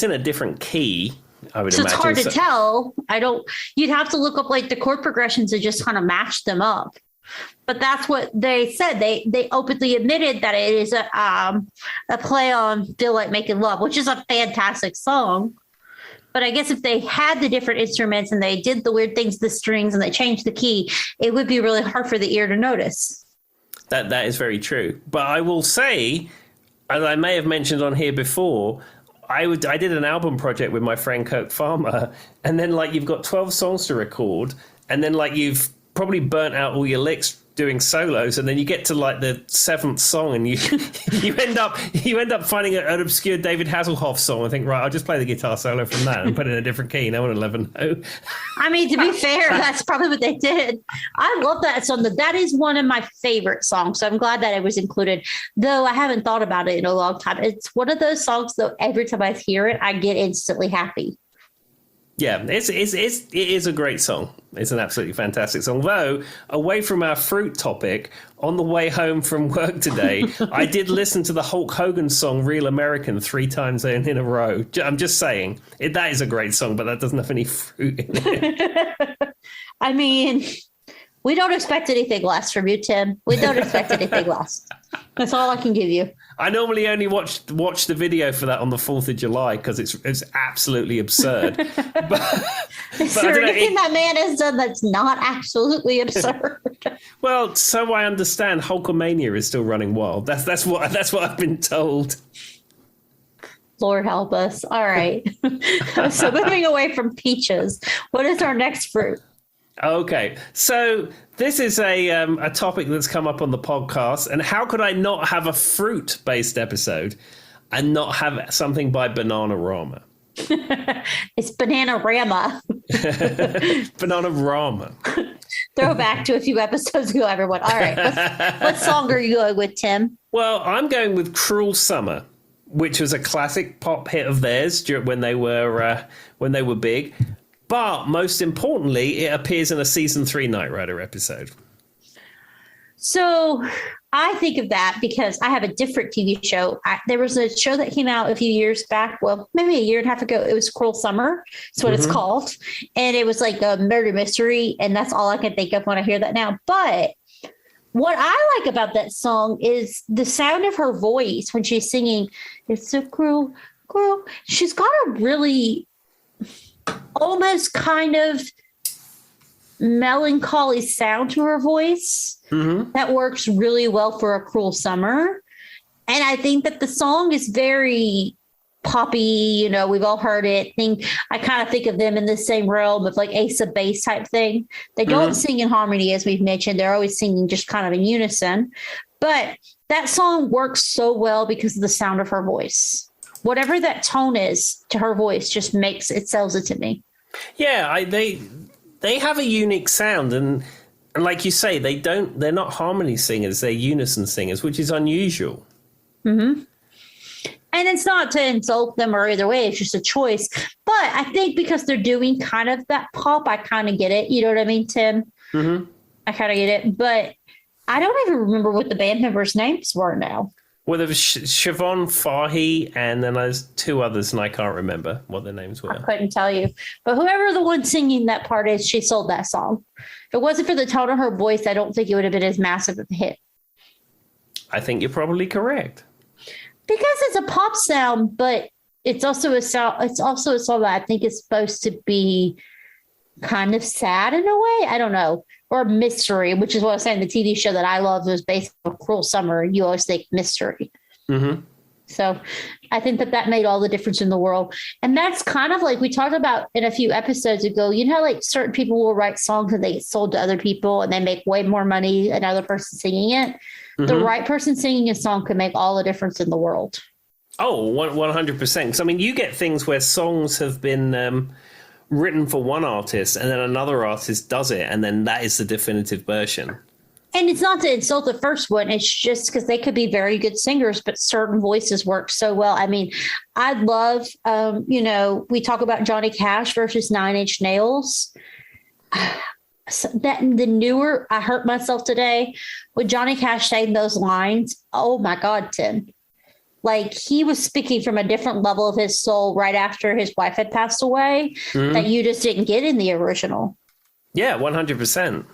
in a different key, I would imagine. It's hard to tell. You'd have to look up like the chord progressions and just kind of match them up. But that's what they said. They openly admitted that it is a play on Feel Like Making Love, which is a fantastic song. But I guess if they had the different instruments and they did the weird things, the strings, and they changed the key, it would be really hard for the ear to notice. That is very true. But I will say, as I may have mentioned on here before, I did an album project with my friend Kirk Farmer, and then like you've got 12 songs to record, and then like you've probably burnt out all your licks doing solos, and then you get to like the 7th song and you end up finding an obscure David Hasselhoff song and think, right, I'll just play the guitar solo from that and put it in a different key. No one will ever know. I mean, to be fair, that's probably what they did. I love that song. That is one of my favorite songs, so I'm glad that it was included, though I haven't thought about it in a long time. It's one of those songs, though, every time I hear it, I get instantly happy. Yeah, it is a great song. It's an absolutely fantastic song. Though, away from our fruit topic, on the way home from work today, I did listen to the Hulk Hogan song Real American 3 times in a row. I'm just saying, that is a great song, but that doesn't have any fruit in it. I mean, We don't expect anything less from you, Tim. We don't expect anything less. That's all I can give you. I normally only watch the video for that on the 4th of July because it's absolutely absurd. Is there anything that man has done that's not absolutely absurd? Well, so I understand Hulkamania is still running wild. That's what I've been told. Lord help us. All right. So moving away from peaches, what is our next fruit? Okay, so this is a topic that's come up on the podcast, and how could I not have a fruit-based episode and not have something by Bananarama? It's Bananarama. Bananarama. Throw back to a few episodes ago, everyone. All right, what song are you going with, Tim? Well, I'm going with "Cruel Summer," which was a classic pop hit of theirs when they were big. But most importantly, it appears in a season 3 Knight Rider episode. So I think of that because I have a different TV show. There was a show that came out a few years back. Well, maybe a year and a half ago. It was Cruel Summer. That's what it's called. And it was like a murder mystery. And that's all I can think of when I hear that now. But what I like about that song is the sound of her voice when she's singing. It's so cruel, cruel. She's got a really almost kind of melancholy sound to her voice that works really well for A Cruel Summer. And I think that the song is very poppy. You know, we've all heard it. I kind of think of them in the same realm of like Ace of Base type thing. They don't sing in harmony, as we've mentioned. They're always singing just kind of in unison. But that song works so well because of the sound of her voice. Whatever that tone is to her voice just sells it to me. Yeah, they have a unique sound, and like you say, they're not harmony singers, they're unison singers, which is unusual. Mm-hmm. And it's not to insult them or either way, it's just a choice. But I think because they're doing kind of that pop, I kind of get it. You know what I mean, Tim? Mm-hmm. I kind of get it. But I don't even remember what the band members' names were now. Well, there was Siobhan Fahy, and then there's 2 others, and I can't remember what their names were. I couldn't tell you. But whoever the one singing that part is, she sold that song. If it wasn't for the tone of her voice, I don't think it would have been as massive of a hit. I think you're probably correct. Because it's a pop sound, but it's also a song that I think is supposed to be kind of sad in a way. I don't know. Or mystery, which is what I was saying. The TV show that I love was based on Cruel Summer. You always think mystery. Mm-hmm. So I think that made all the difference in the world. And that's kind of like we talked about in a few episodes ago. You know how like certain people will write songs and they get sold to other people and they make way more money than another person singing it. Mm-hmm. The right person singing a song can make all the difference in the world. Oh, 100%. Because I mean, you get things where songs have been written for one artist and then another artist does it, and then that is the definitive version. And it's not to insult the first one. It's just because they could be very good singers, but certain voices work so well. I mean, I love, we talk about Johnny Cash versus 9 Inch Nails. That the newer I Hurt Myself Today with Johnny Cash saying those lines. Oh my God, Tim. Like he was speaking from a different level of his soul right after his wife had passed away that you just didn't get in the original. Yeah, 100%.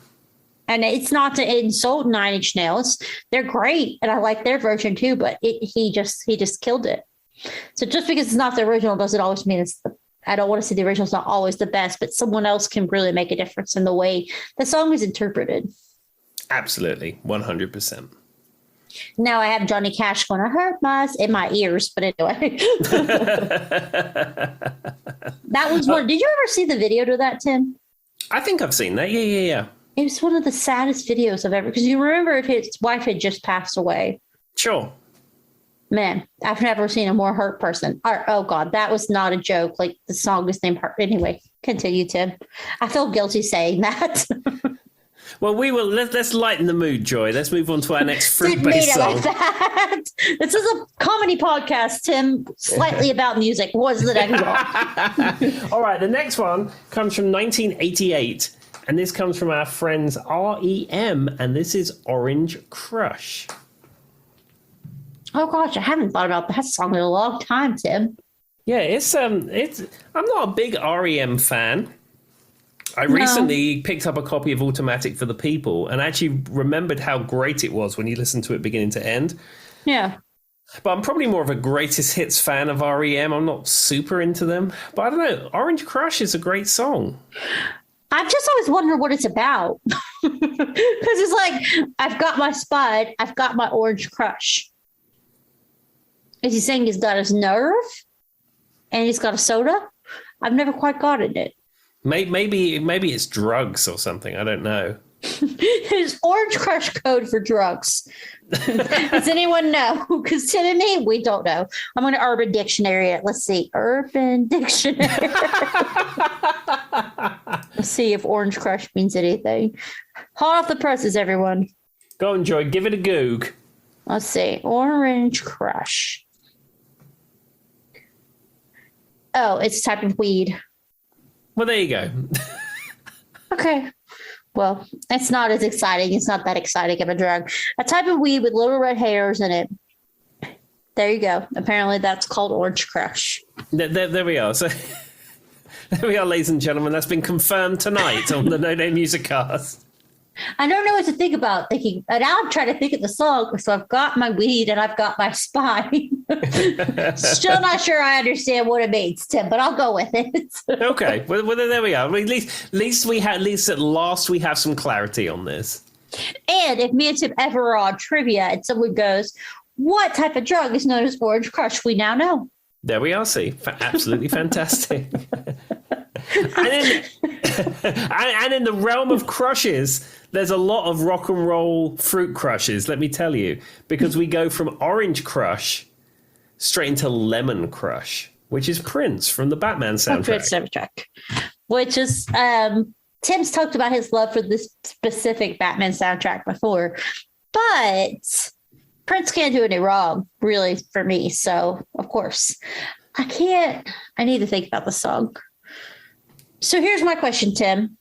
And it's not to insult 9 Inch Nails. They're great. And I like their version too, but he just killed it. So just because it's not the original doesn't always mean I don't want to say the original is not always the best, but someone else can really make a difference in the way the song is interpreted. Absolutely. 100%. Now I have Johnny Cash going to hurt in my ears, but anyway. That was one. Did you ever see the video to that, Tim? I think I've seen that. Yeah. It was one of the saddest videos I've ever, because you remember if his wife had just passed away. Sure. Man, I've never seen a more hurt person. Oh God, that was not a joke. Like the song was named Hurt. Anyway, continue, Tim. I feel guilty saying that. Well, let's lighten the mood, Joy. Let's move on to our next fruit-based song. Like that. This is a comedy podcast, Tim, slightly about music. What's the next one? All right, the next one comes from 1988, and this comes from our friends REM, and this is Orange Crush. Oh gosh, I haven't thought about that song in a long time, Tim. Yeah, it's I'm not a big REM fan. I recently picked up a copy of Automatic for the People and actually remembered how great it was when you listened to it beginning to end. Yeah. But I'm probably more of a greatest hits fan of REM. I'm not super into them. But I don't know. Orange Crush is a great song. I've just always wondered what it's about. Because it's like, I've got my Spud, I've got my Orange Crush. Is he saying he's got his nerve? And he's got a soda? I've never quite gotten it. Maybe it's drugs or something. I don't know. His Orange Crush code for drugs. Does anyone know? Because Tim and me, we don't know. I'm going to Urban Dictionary it. Let's see. Urban Dictionary. Let's see if Orange Crush means anything. Hot off the presses, everyone. Go on, Joy. Give it a goog. Let's see. Orange Crush. Oh, it's a type of weed. Well, there you go. Okay. Well, it's not as exciting. It's not that exciting of a drug. A type of weed with little red hairs in it. There you go. Apparently that's called Orange Crush. There we are. So there we are, ladies and gentlemen. That's been confirmed tonight on the No Name Music Cast. I don't know what to think about thinking. And now I'm trying to think of the song. So I've got my weed and I've got my spine. Still not sure I understand what it means, Tim, but I'll go with it. Okay. Well, there we are. I mean, at least at last we have some clarity on this. And if me and Tim ever are on trivia and someone goes, what type of drug is known as Orange Crush? We now know. There we are, see. Absolutely fantastic. and in the realm of crushes, there's a lot of rock and roll fruit crushes, let me tell you, because we go from Orange Crush straight into Lemon Crush, which is Prince from the Batman soundtrack. Which is, Tim's talked about his love for this specific Batman soundtrack before, but Prince can't do any wrong, really, for me. So, of course, I need to think about the song. So here's my question, Tim.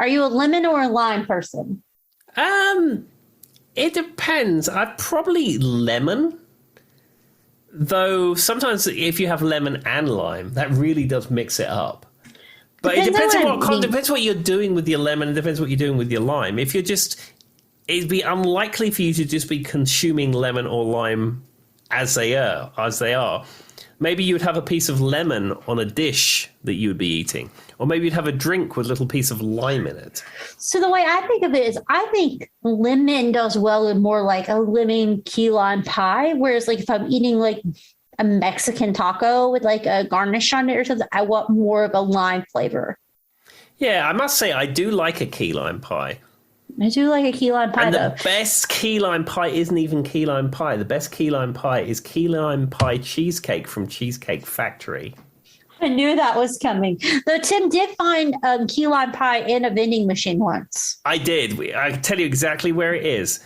Are you a lemon or a lime person? It depends. I'm probably lemon. Though sometimes if you have lemon and lime, that really does mix it up. But it depends depends what you're doing with your lemon, and depends what you're doing with your lime. If you're it'd be unlikely for you to just be consuming lemon or lime as they are. Maybe you would have a piece of lemon on a dish that you would be eating. Or maybe you'd have a drink with a little piece of lime in it. So the way I think of it is I think lemon does well in more like a lemon key lime pie. Whereas like if I'm eating like a Mexican taco with like a garnish on it or something, I want more of a lime flavor. Yeah, I must say I do like a key lime pie. I do like a key lime pie, and though. The best key lime pie isn't even key lime pie. The best key lime pie is key lime pie cheesecake from Cheesecake Factory. I knew that was coming. Though Tim did find key lime pie in a vending machine once. I did. I can tell you exactly where it is.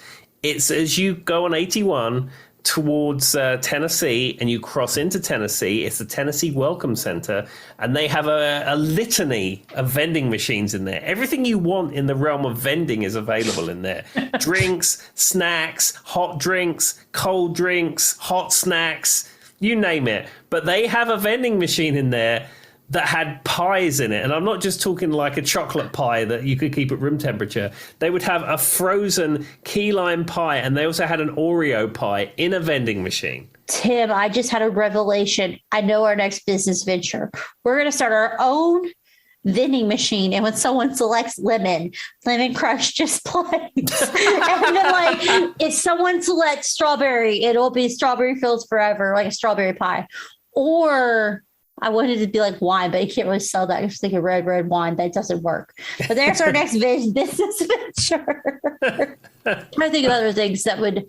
It's as you go on 81 towards Tennessee and you cross into Tennessee. It's the Tennessee Welcome Center, and they have a litany of vending machines in there. Everything you want in the realm of vending is available in there. Drinks, snacks, hot drinks, cold drinks, hot snacks, you name it. But they have a vending machine in there that had pies in it. And I'm not just talking like a chocolate pie that you could keep at room temperature. They would have a frozen key lime pie, and they also had an Oreo pie in a vending machine. Tim, I just had a revelation. I know our next business venture. We're going to start our own vending machine, and when someone selects lemon crush just plays. And then like if someone selects strawberry, it'll be strawberry fields forever, like a strawberry pie. Or I wanted to be like wine, but you can't really sell that. I was thinking red wine. That doesn't work. But there's our next business venture. I think of other things that would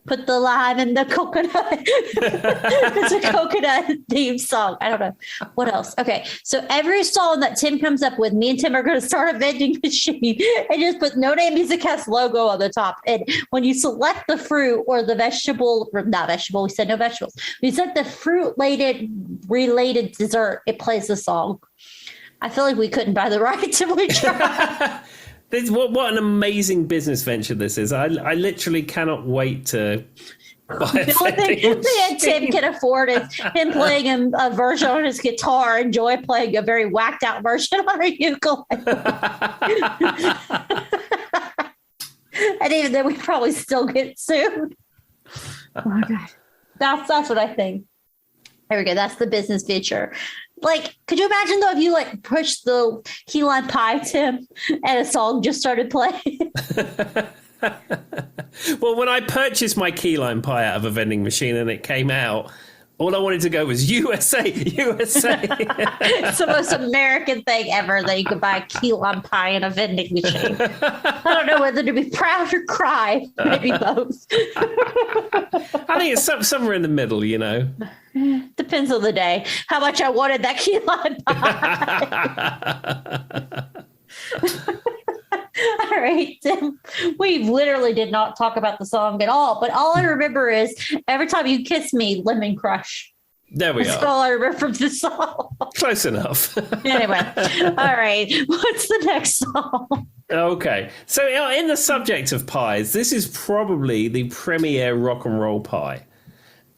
put the lime in the coconut. It's a coconut theme song. I don't know. What else? Okay. So every song that Tim comes up with, me and Tim are going to start a vending machine and just put No Name Music Cast logo on the top. And when you select the fruit or the vegetable, not vegetable, we said no vegetables. We said the fruit-related dessert, it plays the song. I feel like we couldn't buy the rights if we tried. What an amazing business venture this is. I literally cannot wait to The only thing Tim can afford is him playing a version on his guitar and Joy playing a very whacked out version on her ukulele. And even then, we probably still get sued. Oh my God. That's what I think. There we go. That's the business future. Like, could you imagine though if you like pushed the key lime pie, Tim, and a song just started playing? Well, when I purchased my key lime pie out of a vending machine and it came out, all I wanted to go was USA, USA. It's the most American thing ever that you could buy a key lime pie in a vending machine. I don't know whether to be proud or cry. Maybe both. I think it's somewhere in the middle, you know. Depends on the day. How much I wanted that key lime pie. All right, Tim. We literally did not talk about the song at all, but all I remember is every time you kiss me, Lemon Crush. There we That's are. all I remember from the song. Close enough. Anyway, all right. What's the next song? Okay. So in the subject of pies, this is probably the premier rock and roll pie.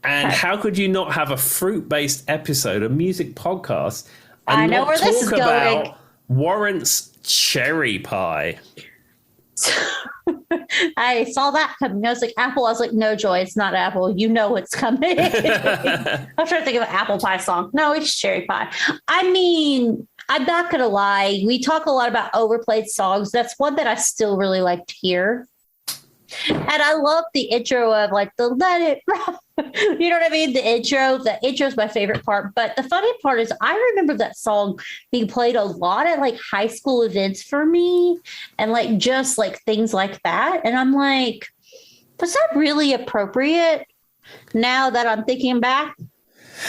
And how could you not have a fruit-based episode, a music podcast, and I know not where this is talk going. about Warrant's cherry pie? I saw that coming. I was like, Apple. I was like, no, Joy, it's not Apple. You know what's coming. I was trying to think of an apple pie song. No, it's cherry pie. I mean, I'm not going to lie. We talk a lot about overplayed songs. That's one that I still really like to hear. And I love the intro of like the let it rock. You know what I mean? The intro is my favorite part. But the funny part is I remember that song being played a lot at like high school events for me and like just like things like that. And I'm like, was that really appropriate now that I'm thinking back?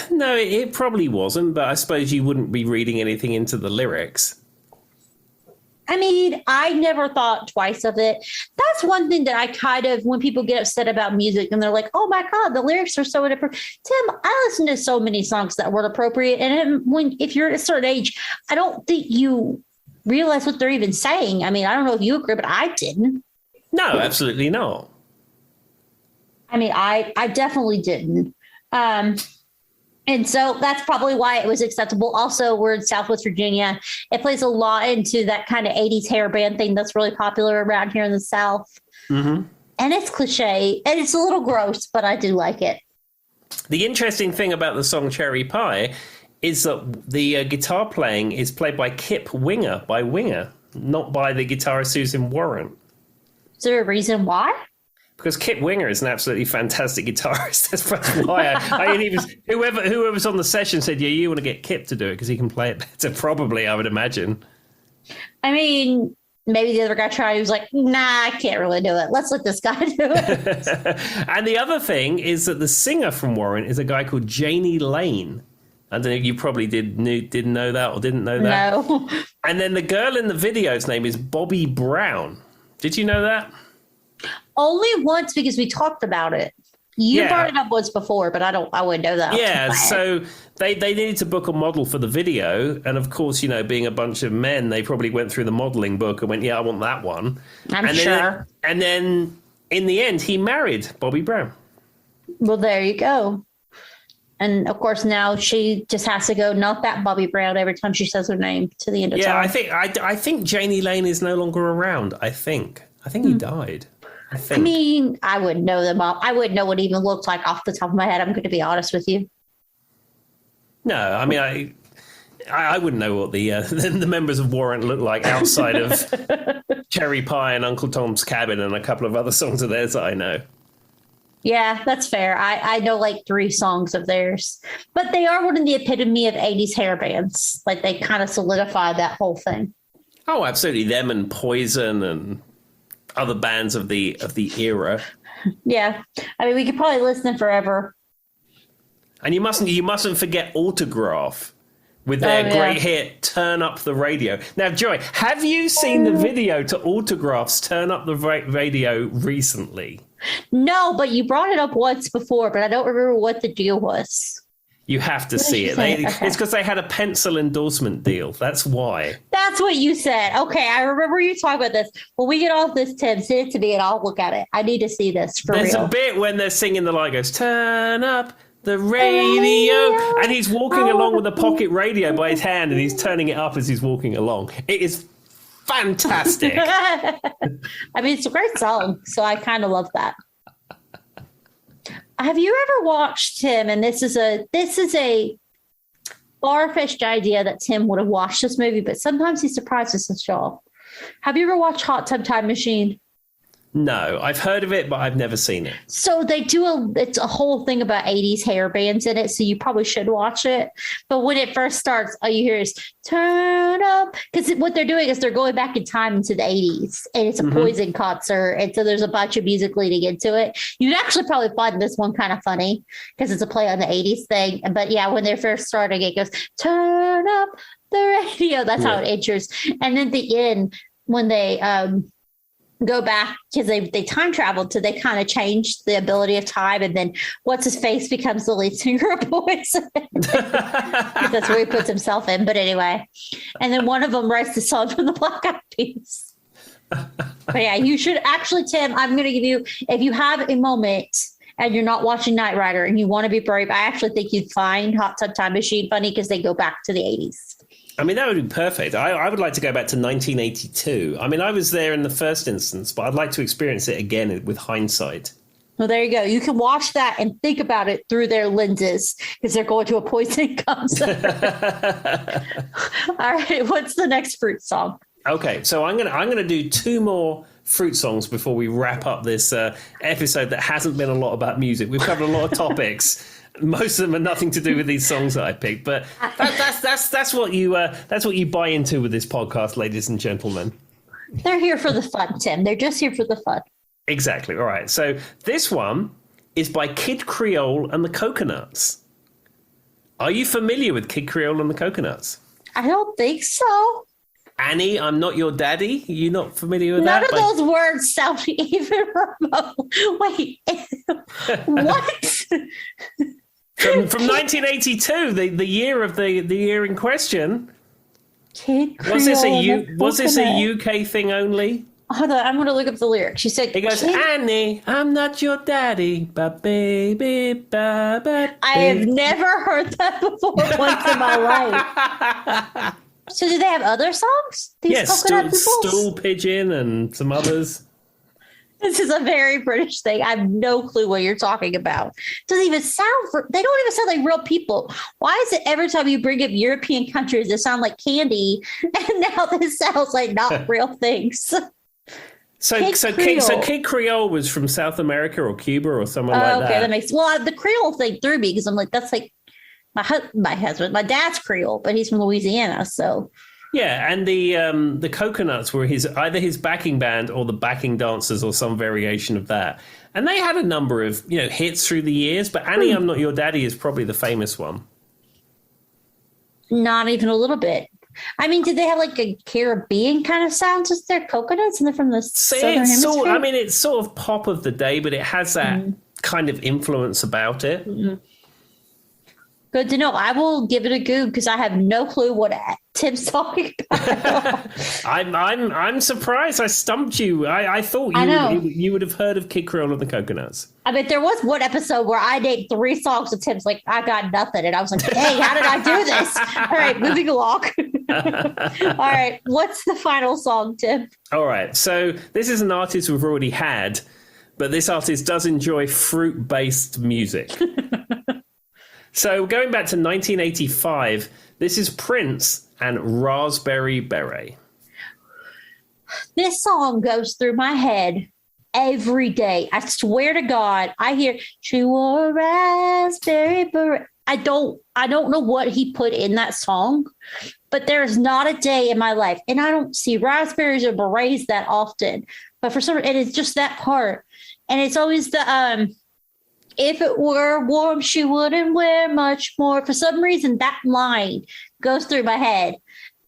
No, it probably wasn't, but I suppose you wouldn't be reading anything into the lyrics. I mean, I never thought twice of it. That's one thing that I kind of, when people get upset about music and they're like, oh my God, the lyrics are so inappropriate. Tim, I listen to so many songs that weren't appropriate. And if you're at a certain age, I don't think you realize what they're even saying. I mean, I don't know if you agree, but I didn't. No, absolutely not. I mean, I definitely didn't. And so that's probably why it was acceptable. Also, we're in Southwest Virginia. It plays a lot into that kind of 80s hair band thing that's really popular around here in the South. Mm-hmm. And it's cliche and it's a little gross, but I do like it. The interesting thing about the song Cherry Pie is that the guitar playing is played by Kip Winger, by Winger, not by the guitarist Susan Warrant. Is there a reason why? Because Kip Winger is an absolutely fantastic guitarist. That's why whoever's on the session said, yeah, you want to get Kip to do it because he can play it better. Probably, I would imagine. I mean, maybe the other guy tried. He was like, nah, I can't really do it. Let's let this guy do it. And the other thing is that the singer from Warrant is a guy called Janie Lane. I don't know if you probably didn't know that or didn't know that. No. And then the girl in the video's name is Bobby Brown. Did you know that? Only once because we talked about it. You brought it up once before, but I wouldn't know that. Yeah, so they needed to book a model for the video. And of course, you know, being a bunch of men, they probably went through the modeling book and went, yeah, I want that one. I'm sure. And then in the end, he married Bobby Brown. Well, there you go. And of course, now she just has to go knock that Bobby Brown every time she says her name to the end of time. I think Janie Lane is no longer around. I think he died. I mean, I wouldn't know them all. I wouldn't know what it even looked like off the top of my head. I'm going to be honest with you. No, I mean, I wouldn't know what the members of Warrant look like outside of Cherry Pie and Uncle Tom's Cabin and a couple of other songs of theirs that I know. Yeah, that's fair. I know like 3 songs of theirs, but they are one of the epitome of 80s hair bands. Like they kind of solidified that whole thing. Oh, absolutely. Them and Poison and other bands of the era. Yeah. I mean, we could probably listen forever. And you mustn't forget Autograph with their great hit Turn Up the Radio. Now, Joy, have you seen the video to Autograph's Turn Up the Radio recently? No, but you brought it up once before, but I don't remember what the deal was. You have to see it. It's because they had a pencil endorsement deal. That's why. That's what you said. Okay, I remember you talking about this. When we get off this, Tim, send it to me and I'll look at it. I need to see this for There's real. a bit when they're singing the line goes, turn up the radio. And he's walking along with a pocket radio by his hand and he's turning it up as he's walking along. It is fantastic. I mean, it's a great song, so I kind of love that. Have you ever watched Tim? And this is a far-fetched idea that Tim would have watched this movie, but sometimes he surprises us all. Have you ever watched Hot Tub Time Machine? No, I've heard of it, but I've never seen it. So they do it's a whole thing about 80s hair bands in it, so you probably should watch it. But when it first starts, all you hear is turn up, because what they're doing is they're going back in time into the 80s, and it's a Poison concert, and so there's a bunch of music leading into it. You'd actually probably find this one kind of funny because it's a play on the 80s thing. But yeah, when they're first starting, it goes turn up the radio. That's how it enters. And then at the end, when they go back, because they time traveled, so they kind of changed the ability of time, and then what's his face becomes the lead singer of Poison. That's where he puts himself in. But anyway, and then one of them writes the song from the Black Eyed Peas. But yeah, you should actually, Tim, I'm going to give you, if you have a moment and you're not watching Knight Rider and you want to be brave, I actually think you'd find Hot Tub Time Machine funny because they go back to the 80s. I mean, that would be perfect. I would like to go back to 1982. I mean, I was there in the first instance, but I'd like to experience it again with hindsight. Well, there you go. You can watch that and think about it through their lenses because they're going to a Poison concert. All right. What's the next fruit song? Okay, so I'm gonna do two more fruit songs before we wrap up this episode that hasn't been a lot about music. We've covered a lot of topics. Most of them are nothing to do with these songs that I picked, but that's what you buy into with this podcast, ladies and gentlemen. They're here for the fun, Tim. They're just here for the fun. Exactly. All right. So this one is by Kid Creole and the Coconuts. Are you familiar with Kid Creole and the Coconuts? I don't think so. Annie, I'm Not Your Daddy. You're not familiar with None that? of those words sound even remote. Wait, what? From 1982, the year of the year in question. Kid Creole. Was this a UK thing only? Hold on, I'm going to look up the lyrics. She said, It goes, Annie, I'm not your daddy, but baby, ba. I have never heard that before once in my life. So do they have other songs? Yes, Stool Pigeon and some others. This is a very British thing. I have no clue what you're talking about. Doesn't even they don't even sound like real people. Why is it every time you bring up European countries, it sound like candy? And now this sounds like not real things. So Kid Creole was from South America or Cuba or somewhere like that. Okay, that makes the Creole thing threw me because I'm like, that's like my husband, my dad's Creole, but he's from Louisiana, so. Yeah, and the Coconuts were either his backing band or the backing dancers or some variation of that. And they had a number of hits through the years, but Annie, I'm Not Your Daddy is probably the famous one. Not even a little bit. I mean, did they have like a Caribbean kind of sound to their coconuts and they're from the Southern Hemisphere? It's sort of pop of the day, but it has that kind of influence about it. Mm-hmm. Good to know. I will give it a go because I have no clue what Tim's talking about. I'm surprised I stumped you. I thought you would have heard of Kid Creole and the Coconuts. I mean, there was one episode where I named 3 songs and Tim's like, I got nothing. And I was like, hey, how did I do this? All right, moving along. All right, what's the final song, Tim? All right, so this is an artist we've already had, but this artist does enjoy fruit-based music. So going back to 1985, this is Prince and Raspberry Beret. This song goes through my head every day. I swear to God, I hear she wore a raspberry beret. I don't know what he put in that song, but there's not a day in my life, and I don't see raspberries or berets that often. But for some reason, it's just that part, and it's always the if it were warm, she wouldn't wear much more. For some reason, that line goes through my head.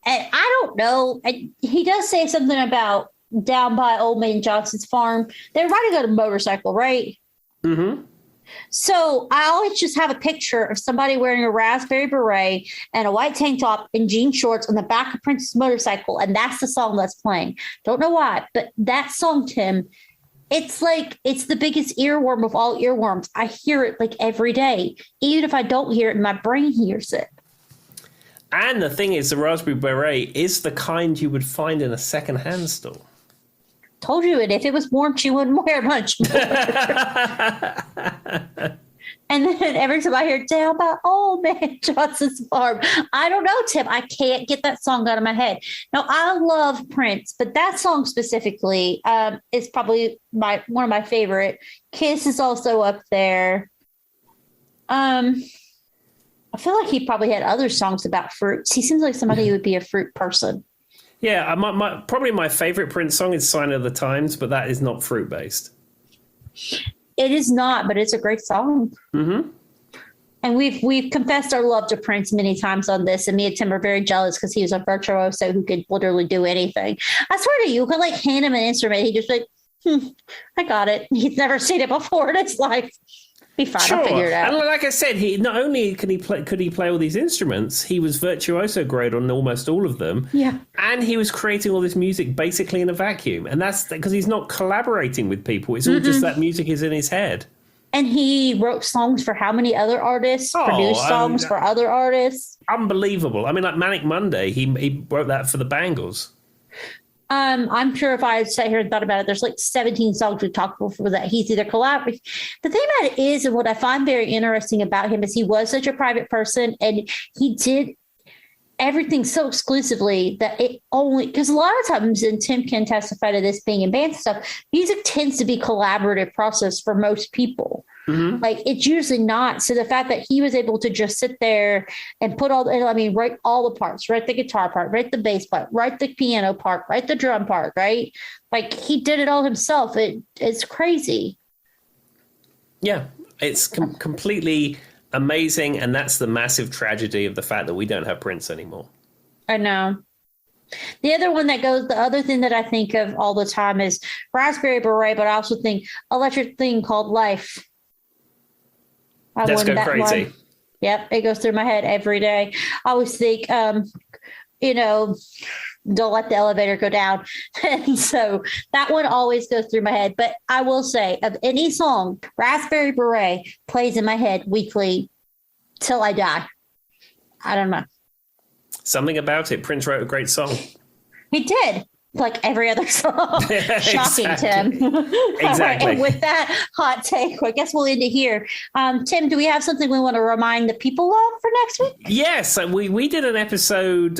And I don't know. He does say something about down by Old Man Johnson's farm. They're riding on a motorcycle, right? Mm-hmm. So I always just have a picture of somebody wearing a raspberry beret and a white tank top and jean shorts on the back of Prince's motorcycle, and that's the song that's playing. Don't know why, but that song, Tim, it's like it's the biggest earworm of all earworms. I hear it like every day. Even if I don't hear it, my brain hears it. And the thing is, the raspberry beret is the kind you would find in a second-hand store. Told you it. If it was warm, she wouldn't wear much more. And then every time I hear down by Old Man Johnson's farm, I don't know, Tim. I can't get that song out of my head. Now, I love Prince, but that song specifically is probably one of my favorite. Kiss is also up there. I feel like he probably had other songs about fruits. He seems like somebody who would be a fruit person. Yeah, probably my favorite Prince song is Sign of the Times, but that is not fruit-based. It is not, but it's a great song. Mm-hmm. And we've confessed our love to Prince many times on this, and me and Tim are very jealous because he was a virtuoso who could literally do anything. I swear to you, could like hand him an instrument, he just like, I got it. He's never seen it before in his life. Be fine. Sure. I'll figure it out. And like I said, he not only could he play all these instruments, he was virtuoso grade on almost all of them. Yeah. And he was creating all this music basically in a vacuum. And that's because he's not collaborating with people. It's all just that music is in his head. And he wrote songs for how many other artists? Produced songs for other artists? Unbelievable. I mean, like Manic Monday, he wrote that for the Bangles. I'm sure if I sat here and thought about it, there's like 17 songs we've talked before that he's either collaborating. The thing about it is, and what I find very interesting about him is he was such a private person and he did everything so exclusively that it only, because a lot of times, and Tim can testify to this being in band stuff, music tends to be collaborative process for most people. Mm-hmm. Like it's usually not. So the fact that he was able to just sit there and write all the parts, write the guitar part, write the bass part, write the piano part, write the drum part, right? Like he did it all himself. It's crazy. Yeah, it's completely amazing. And that's the massive tragedy of the fact that we don't have Prince anymore. I know. The other thing that I think of all the time is Raspberry Beret, but I also think Electric Thing Called Life. Let's go crazy. One. Yep, it goes through my head every day. I always think, don't let the elevator go down. And so that one always goes through my head. But I will say, of any song, Raspberry Beret plays in my head weekly till I die. I don't know. Something about it. Prince wrote a great song. He did. Like every other song. Shocking, exactly. Tim. Exactly. All right, and with that hot take, I guess we'll end it here. Tim, do we have something we want to remind the people of for next week? Yes, we did an episode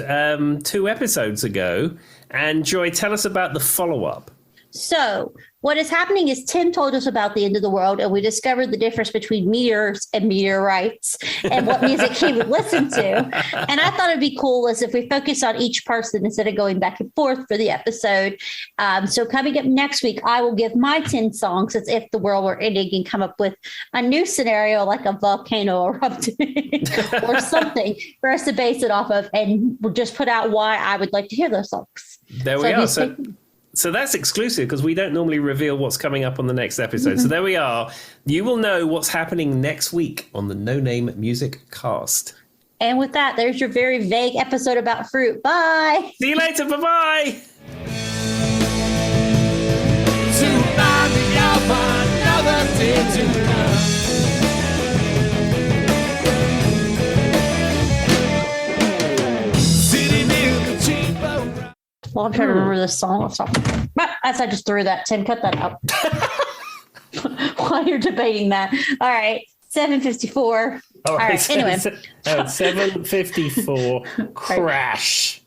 2 episodes ago. And Joy, tell us about the follow-up. So what is happening is Tim told us about the end of the world, and we discovered the difference between meteors and meteorites and what music he would listen to. And I thought it'd be cool as if we focus on each person instead of going back and forth for the episode. So coming up next week, I will give my 10 songs as if the world were ending and come up with a new scenario like a volcano erupting or something for us to base it off of, and we'll just put out why I would like to hear those songs. There we are. So that's exclusive because we don't normally reveal what's coming up on the next episode. So there we are. You will know what's happening next week on the No Name Music Cast. And with that, there's your very vague episode about fruit. Bye. See you later. Bye-bye. Well, I'm trying to remember this song. But as I just threw that, Tim, cut that out. While you're debating that. All right. 7:54. All right. Anyway. 7:54. Crash.